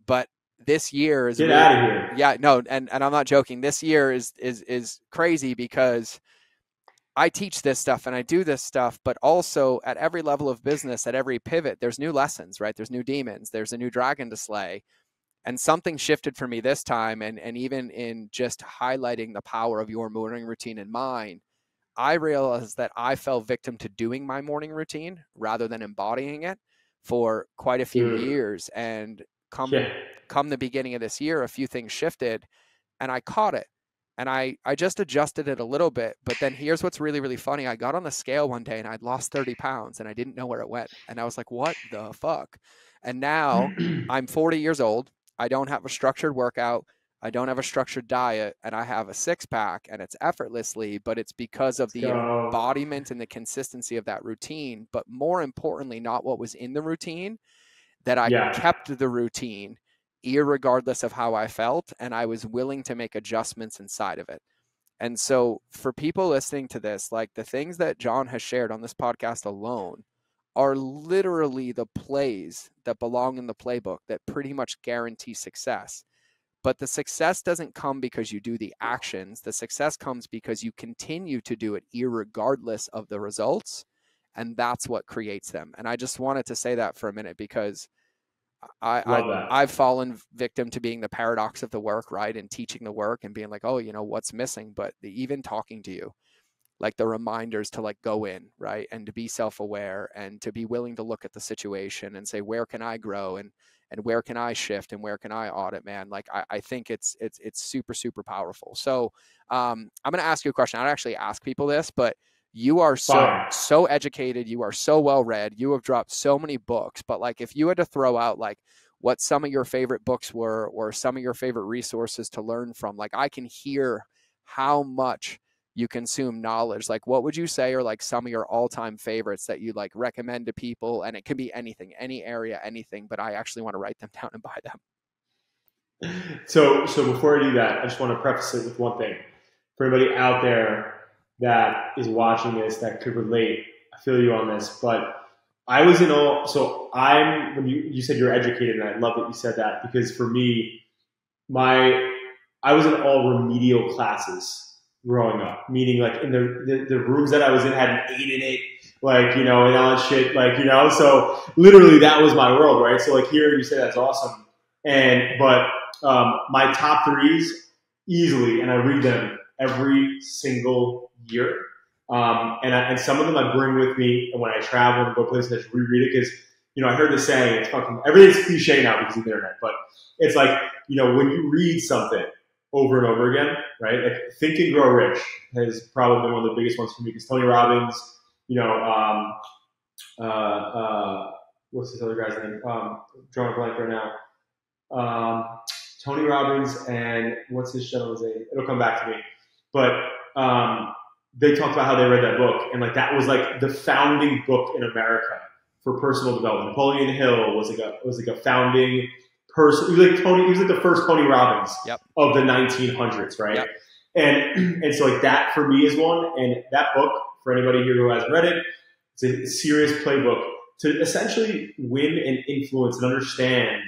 But this year is Get really, out of here. yeah, no, and I'm not joking. This year is crazy because I teach this stuff and I do this stuff, but also at every level of business, at every pivot, there's new lessons, right? There's new demons, there's a new dragon to slay. And something shifted for me this time. And even in just highlighting the power of your morning routine in mine, I realized that I fell victim to doing my morning routine rather than embodying it for quite a few Mm. years. And Yeah. come the beginning of this year, a few things shifted and I caught it. And I just adjusted it a little bit. But then here's what's really, really funny. I got on the scale one day and I'd lost 30 pounds and I didn't know where it went. And I was like, what the fuck? And now I'm 40 years old. I don't have a structured workout. I don't have a structured diet, and I have a six pack, and it's effortlessly, but it's because of Let's the go. embodiment and the consistency of that routine. But more importantly, not what was in the routine, that I Yeah. kept the routine irregardless of how I felt, and I was willing to make adjustments inside of it. And so for people listening to this, like the things that John has shared on this podcast alone are literally the plays that belong in the playbook that pretty much guarantee success. But the success doesn't come because you do the actions. The success comes because you continue to do it irregardless of the results. And that's what creates them. And I just wanted to say that for a minute because Love that. I've fallen victim to being the paradox of the work, right? And teaching the work and being like, oh, what's missing? But even talking to you, like the reminders to like go in, right? And to be self-aware and to be willing to look at the situation and say, where can I grow and where can I shift and where can I audit, man? Like I think it's super, super powerful. So I'm going to ask you a question. I don't actually ask people this, but you are Fine. so educated. You are so well read. You have dropped so many books, but like if you had to throw out like what some of your favorite books were or some of your favorite resources to learn from, like I can hear how much you consume knowledge. Like what would you say are like some of your all-time favorites that you like recommend to people? And it can be anything, any area, anything, but I actually want to write them down and buy them. So before I do that, I just want to preface it with one thing. For anybody out there that is watching this that could relate. I feel you on this, but I was in all. So when you said you're educated, and I love that you said that, because for me, my I was in all remedial classes growing up, meaning like in the rooms that I was in had an 8 in it, like, and all that shit, like, so literally that was my world, right? So like here you say that's awesome, but my top threes easily, and I read them every single year. And some of them I bring with me, and when I travel and go places, I just reread it because, I heard the saying, it's fucking, everything's cliche now because of the internet, but it's like, when you read something over and over again, right? Like Think and Grow Rich has probably been one of the biggest ones for me because Tony Robbins, what's this other guy's name? Drawing a blank right now. Tony Robbins and what's this gentleman's name? It'll come back to me. But they talked about how they read that book, and like that was like the founding book in America for personal development. Napoleon Hill was like a founding person. He was like the first Tony Robbins of the 1900s, right? Yep. And so like that for me is one. And that book, for anybody here who hasn't read it, it's a serious playbook to essentially win and influence and understand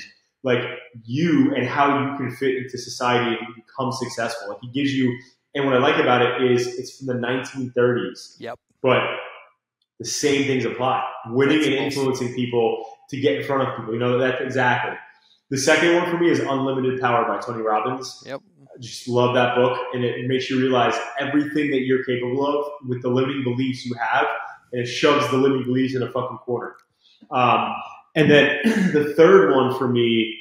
like you and how you can fit into society and become successful. Like he gives you, and what I like about it is it's from the 1930s. Yep. But the same things apply. Winning and influencing people to get in front of people. That's exactly. The second one for me is Unlimited Power by Tony Robbins. Yep. I just love that book, and it makes you realize everything that you're capable of with the limiting beliefs you have, and it shoves the limiting beliefs in a fucking corner. And then the third one for me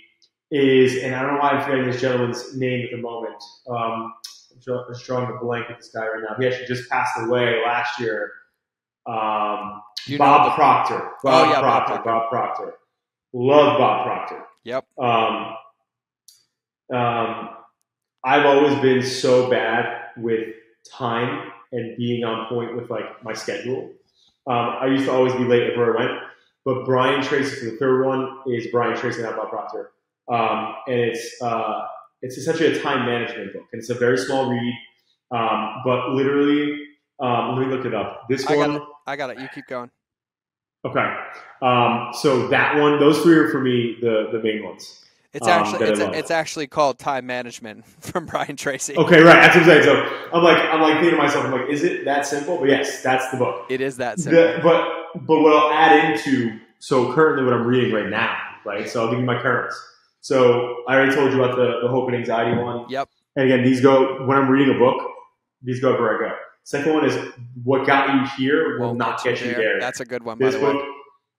is, and I don't know why I'm forgetting this gentleman's name at the moment. I'm just drawing a blank with this guy right now. He actually just passed away last year. Bob Proctor. Bob Proctor. Love Bob Proctor. Yep. I've always been so bad with time and being on point with like my schedule. I used to always be late everywhere I went. But Brian Tracy, for the third one, is Brian Tracy, not Bob Proctor. And it's essentially a time management book. And it's a very small read. But literally, let me look it up. I got it. You keep going. Okay. So that one, those three are for me the main ones. It's actually called Time Management from Brian Tracy. Okay, right. That's what I'm saying. So I'm like thinking to myself, I'm like, is it that simple? But yes, that's the book. It is that simple. But what I'll add into, so currently what I'm reading right now, right? So I'll give you my currents. So I already told you about the hope and anxiety one. Yep. And again, when I'm reading a book, these go everywhere I go. Second one is What Got You Here Will Not Get You There. That's a good one, by the way.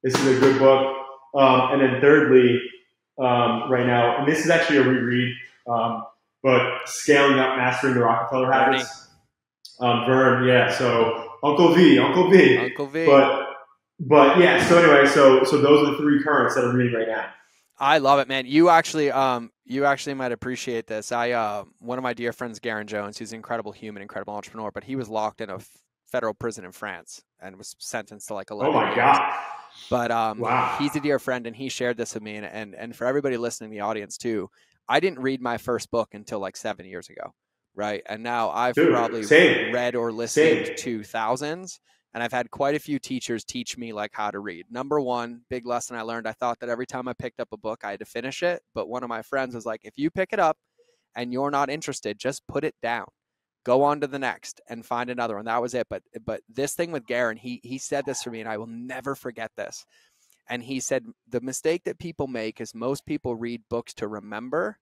This is a good book. And then thirdly, right now, and this is actually a reread, but Scaling Up, Mastering the Rockefeller Habits. Vern, yeah. So Uncle V. But yeah. So anyway, so those are the three currents that I'm reading right now. I love it, man. You actually might appreciate this. One of my dear friends, Garen Jones, who's an incredible human, incredible entrepreneur, but he was locked in a federal prison in France and was sentenced to like 11 years. Oh my God. But wow. He's a dear friend, and he shared this with me. And for everybody listening in the audience too, I didn't read my first book until like 7 years ago, right? And now I've probably read or listened to thousands, and I've had quite a few teachers teach me like how to read. Number one, big lesson I learned, I thought that every time I picked up a book, I had to finish it. But one of my friends was like, if you pick it up and you're not interested, just put it down. Go on to the next and find another one. That was it. But this thing with Garen, he said this for me, and I will never forget this. And he said, the mistake that people make is most people read books to remember.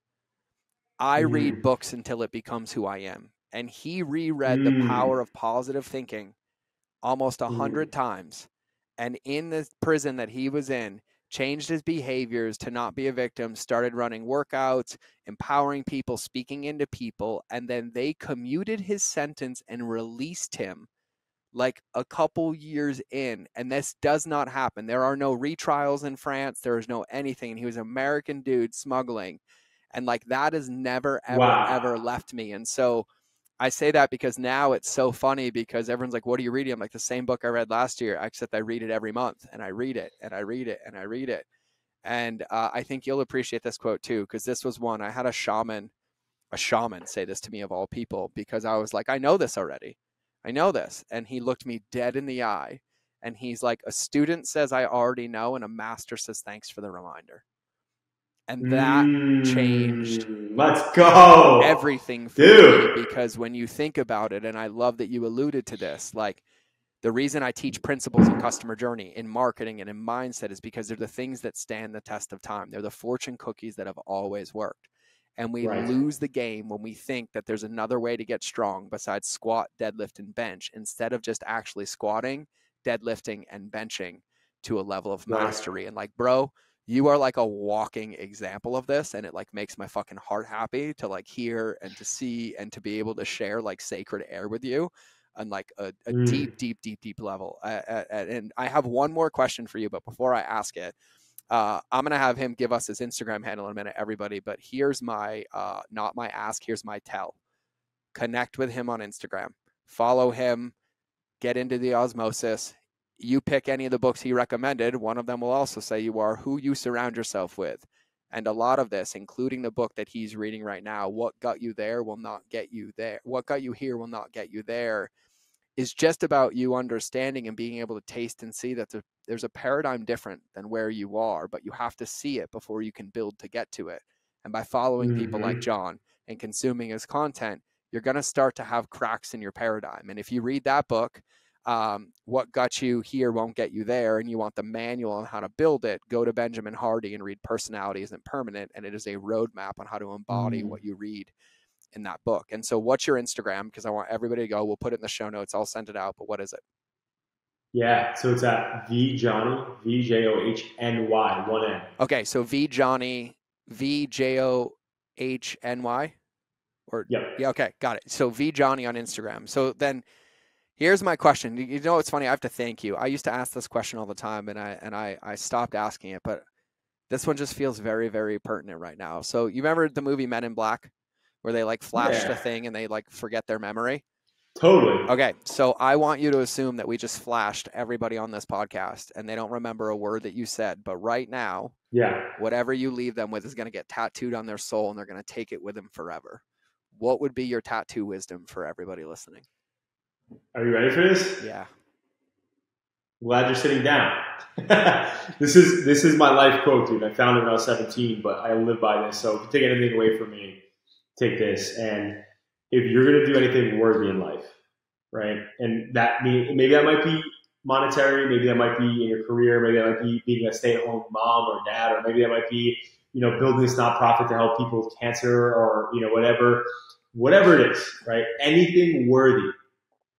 I read books until it becomes who I am. And he reread The Power of Positive Thinking almost 100 times. And in the prison that he was in, changed his behaviors to not be a victim, started running workouts, empowering people, speaking into people, and then they commuted his sentence and released him like a couple years in. And this does not happen. There are no retrials in France. There is no anything. And he was an American dude smuggling. And like that has never, ever, ever left me. And so I say that because now it's so funny because everyone's like, what are you reading? I'm like, the same book I read last year, except I read it every month, and I read it and I read it and I read it. And I think you'll appreciate this quote too, because this was one. I had a shaman say this to me of all people, because I was like, I know this already. I know this. And he looked me dead in the eye. And he's like, a student says I already know, and a master says thanks for the reminder. And that changed Let's go. everything for Dude. me, because when you think about it, and I love that you alluded to this, like the reason I teach principles in customer journey, in marketing, and in mindset is because they're the things that stand the test of time. They're the fortune cookies that have always worked. And we lose the game when we think that there's another way to get strong besides squat, deadlift, and bench, instead of just actually squatting, deadlifting, and benching to a level of mastery. And like, bro, you are like a walking example of this. And it like makes my fucking heart happy to like hear and to see and to be able to share like sacred air with you on like a deep level. And I have one more question for you, but before I ask it, I'm going to have him give us his Instagram handle in a minute, everybody. But here's my, not my ask, here's my tell. Connect with him on Instagram. Follow him. Get into the osmosis. You pick any of the books he recommended. One of them will also say you are who you surround yourself with. And a lot of this, including the book that he's reading right now, What Got You There Will Not Get You There. What Got You Here Will Not Get You There, is just about you understanding and being able to taste and see that there's a paradigm different than where you are, but you have to see it before you can build to get to it. And by following people like John and consuming his content, you're going to start to have cracks in your paradigm. And if you read that book, What Got You Here Won't Get You There, and you want the manual on how to build it, go to Benjamin Hardy and read Personality Isn't Permanent. And it is a roadmap on how to embody what you read in that book. And so what's your Instagram? Because I want everybody to go. We'll put it in the show notes. I'll send it out. But what is it? Yeah. So it's at VJohny, VJOHNY, one N. Okay. So VJohny, VJOHNY. Or yep. Yeah. Okay. Got it. So VJohny on Instagram. So then here's my question. You know, it's funny. I have to thank you. I used to ask this question all the time, and I stopped asking it, but this one just feels very, very pertinent right now. So you remember the movie Men in Black, where they like flash the thing and they like forget their memory? Totally. Okay. So I want you to assume that we just flashed everybody on this podcast and they don't remember a word that you said. But right now, whatever you leave them with is going to get tattooed on their soul, and they're going to take it with them forever. What would be your tattoo wisdom for everybody listening? Are you ready for this? Yeah. Glad you're sitting down. This is my life quote, dude. I found it when I was 17, but I live by this. So if you take anything away from me, take this. And if you're going to do anything worthy in life, right? And that maybe that might be monetary, maybe that might be in your career, maybe that might be being a stay-at-home mom or dad, or maybe that might be, building this nonprofit to help people with cancer, or, whatever it is, right? Anything worthy,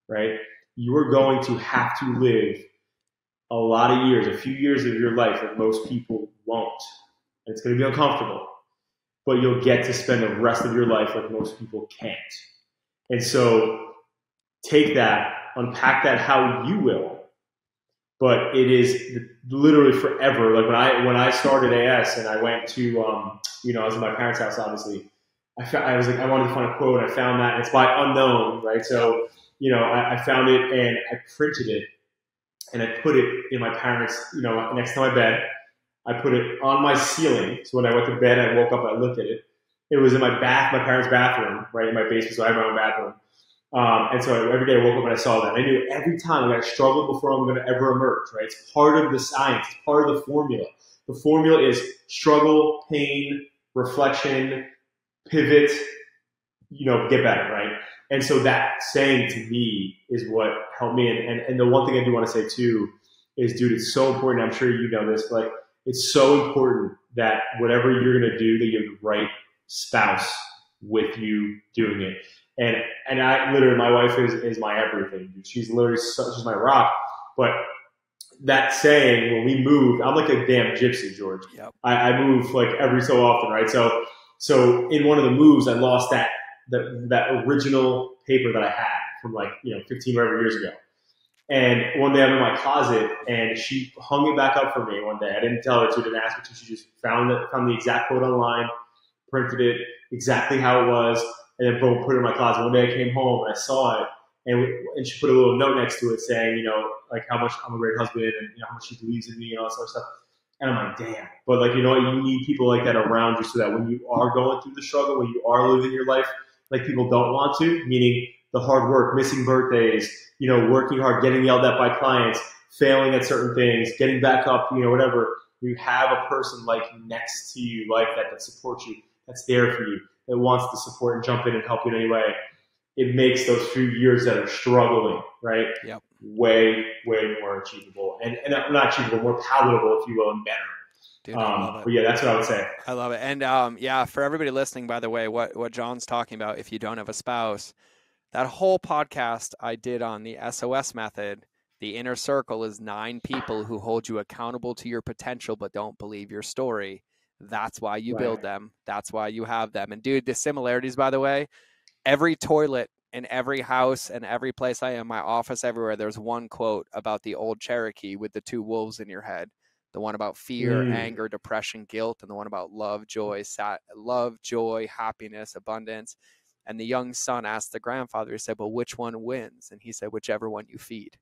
right? You are going to have to live a lot of years, a few years of your life that most people won't. And it's going to be uncomfortable, but you'll get to spend the rest of your life like most people can't. And so take that, unpack that how you will, but it is literally forever. Like when I started AS and I went to, I was in my parents' house, obviously, I was like, I wanted to find a quote. I found that. It's by Unknown, right? So, I found it and I printed it and I put it in my parents', next to my bed. I put it on my ceiling. So when I went to bed, I woke up, I looked at it. It was in my parents' bathroom, right, in my basement. So I have my own bathroom. And so every day I woke up and I saw that. I knew every time I got to struggle before I'm going to ever emerge, right? It's part of the science. It's part of the formula. The formula is struggle, pain, reflection, pivot, get better, right? And so that saying to me is what helped me. And the one thing I do want to say too is, dude, it's so important. I'm sure you know this, but it's so important that whatever you're going to do, that you have the right spouse with you doing it. And I literally, my wife is my everything. She's literally, she's my rock. But that saying, when we moved, I'm like a damn gypsy, George. Yep. I move like every so often, right? So in one of the moves, I lost that original paper that I had from 15 whatever years ago. And one day I'm in my closet and she hung it back up for me one day. I didn't tell her to, didn't ask her to. She just found the exact quote online, printed it exactly how it was, and then boom, put it in my closet. One day I came home and I saw it, and she put a little note next to it saying, how much I'm a great husband, and how much she believes in me and all that sort of stuff. And I'm like, damn. But you need people like that around you so that when you are going through the struggle, when you are living your life like people don't want to, meaning the hard work, missing birthdays, working hard, getting yelled at by clients, failing at certain things, getting back up, whatever. You have a person like next to you like that supports you, that's there for you, that wants to support and jump in and help you in any way. It makes those few years that are struggling, right? Yep. Way more achievable and not achievable, more palatable, if you will, and better. Dude, I love it. But yeah, that's what I would say. I love it. And yeah, for everybody listening, by the way, what John's talking about, if you don't have a spouse, that whole podcast I did on the SOS method, the inner circle is 9 people who hold you accountable to your potential but don't believe your story. That's why you build them. That's why you have them. And dude, the similarities, by the way, every toilet in every house and every place I am, my office, everywhere, there's one quote about the old Cherokee with the 2 wolves in your head. The one about fear, anger, depression, guilt, and the one about love, joy, happiness, abundance. And the young son asked the grandfather, he said, well, which one wins? And he said, whichever one you feed.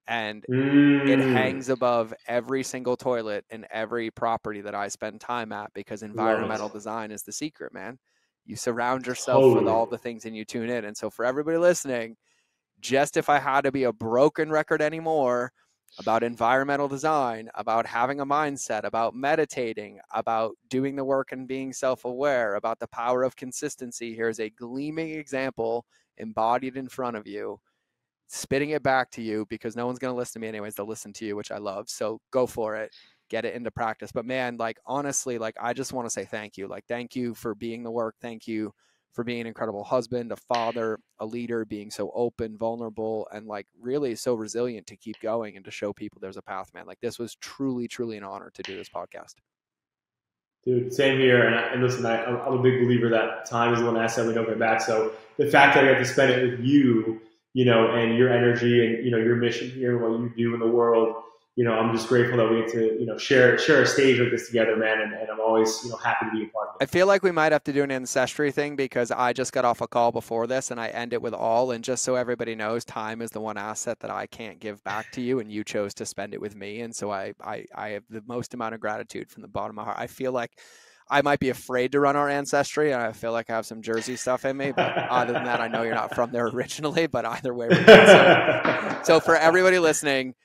And it hangs above every single toilet in every property that I spend time at, because environmental design is the secret, man. You surround yourself with all the things and you tune in. And so for everybody listening, just if I had to be a broken record anymore about environmental design, about having a mindset, about meditating, about doing the work and being self-aware, about the power of consistency, here's a gleaming example embodied in front of you, spitting it back to you, because no one's going to listen to me anyways. They'll listen to you, which I love. So go for it. Get it into practice. But man, like, honestly, like, I just want to say thank you. Like, thank you for being the work. Thank you for being an incredible husband, a father, a leader, being so open, vulnerable, and like really so resilient to keep going and to show people there's a path, man. Like, this was truly, truly an honor to do this podcast. Dude, same here. And listen, I'm a big believer that time is one asset we don't get back. So the fact that I got to spend it with you, and your energy and, your mission here, what you do in the world, I'm just grateful that we get to, share a stage like this together, man. And I'm always, happy to be a part of it. I feel like we might have to do an ancestry thing, because I just got off a call before this and I end it with all. And just so everybody knows, time is the one asset that I can't give back to you, and you chose to spend it with me. And so I have the most amount of gratitude from the bottom of my heart. I feel like I might be afraid to run our ancestry, and I feel like I have some Jersey stuff in me. But other than that, I know you're not from there originally, but either way, we're good. So for everybody listening,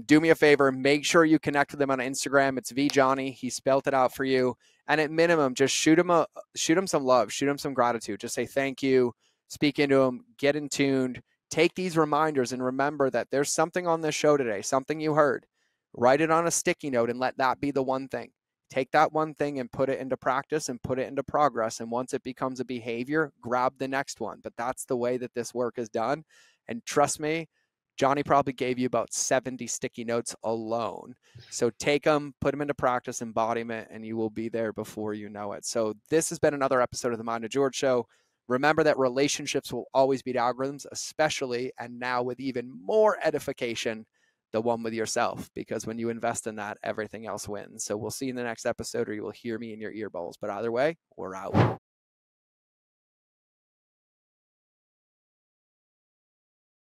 do me a favor, make sure you connect with him on Instagram. It's VJohnny. He spelled it out for you. And at minimum, just shoot him some love, shoot him some gratitude. Just say thank you, speak into him, get in tuned, take these reminders, and remember that there's something on this show today, something you heard. Write it on a sticky note and let that be the one thing. Take that one thing and put it into practice and put it into progress. And once it becomes a behavior, grab the next one. But that's the way that this work is done. And trust me, Johnny probably gave you about 70 sticky notes alone. So take them, put them into practice, embodiment, and you will be there before you know it. So this has been another episode of the Mind of George Show. Remember that relationships will always beat algorithms, especially, and now with even more edification, the one with yourself, because when you invest in that, everything else wins. So we'll see you in the next episode, or you will hear me in your earballs. But either way, we're out.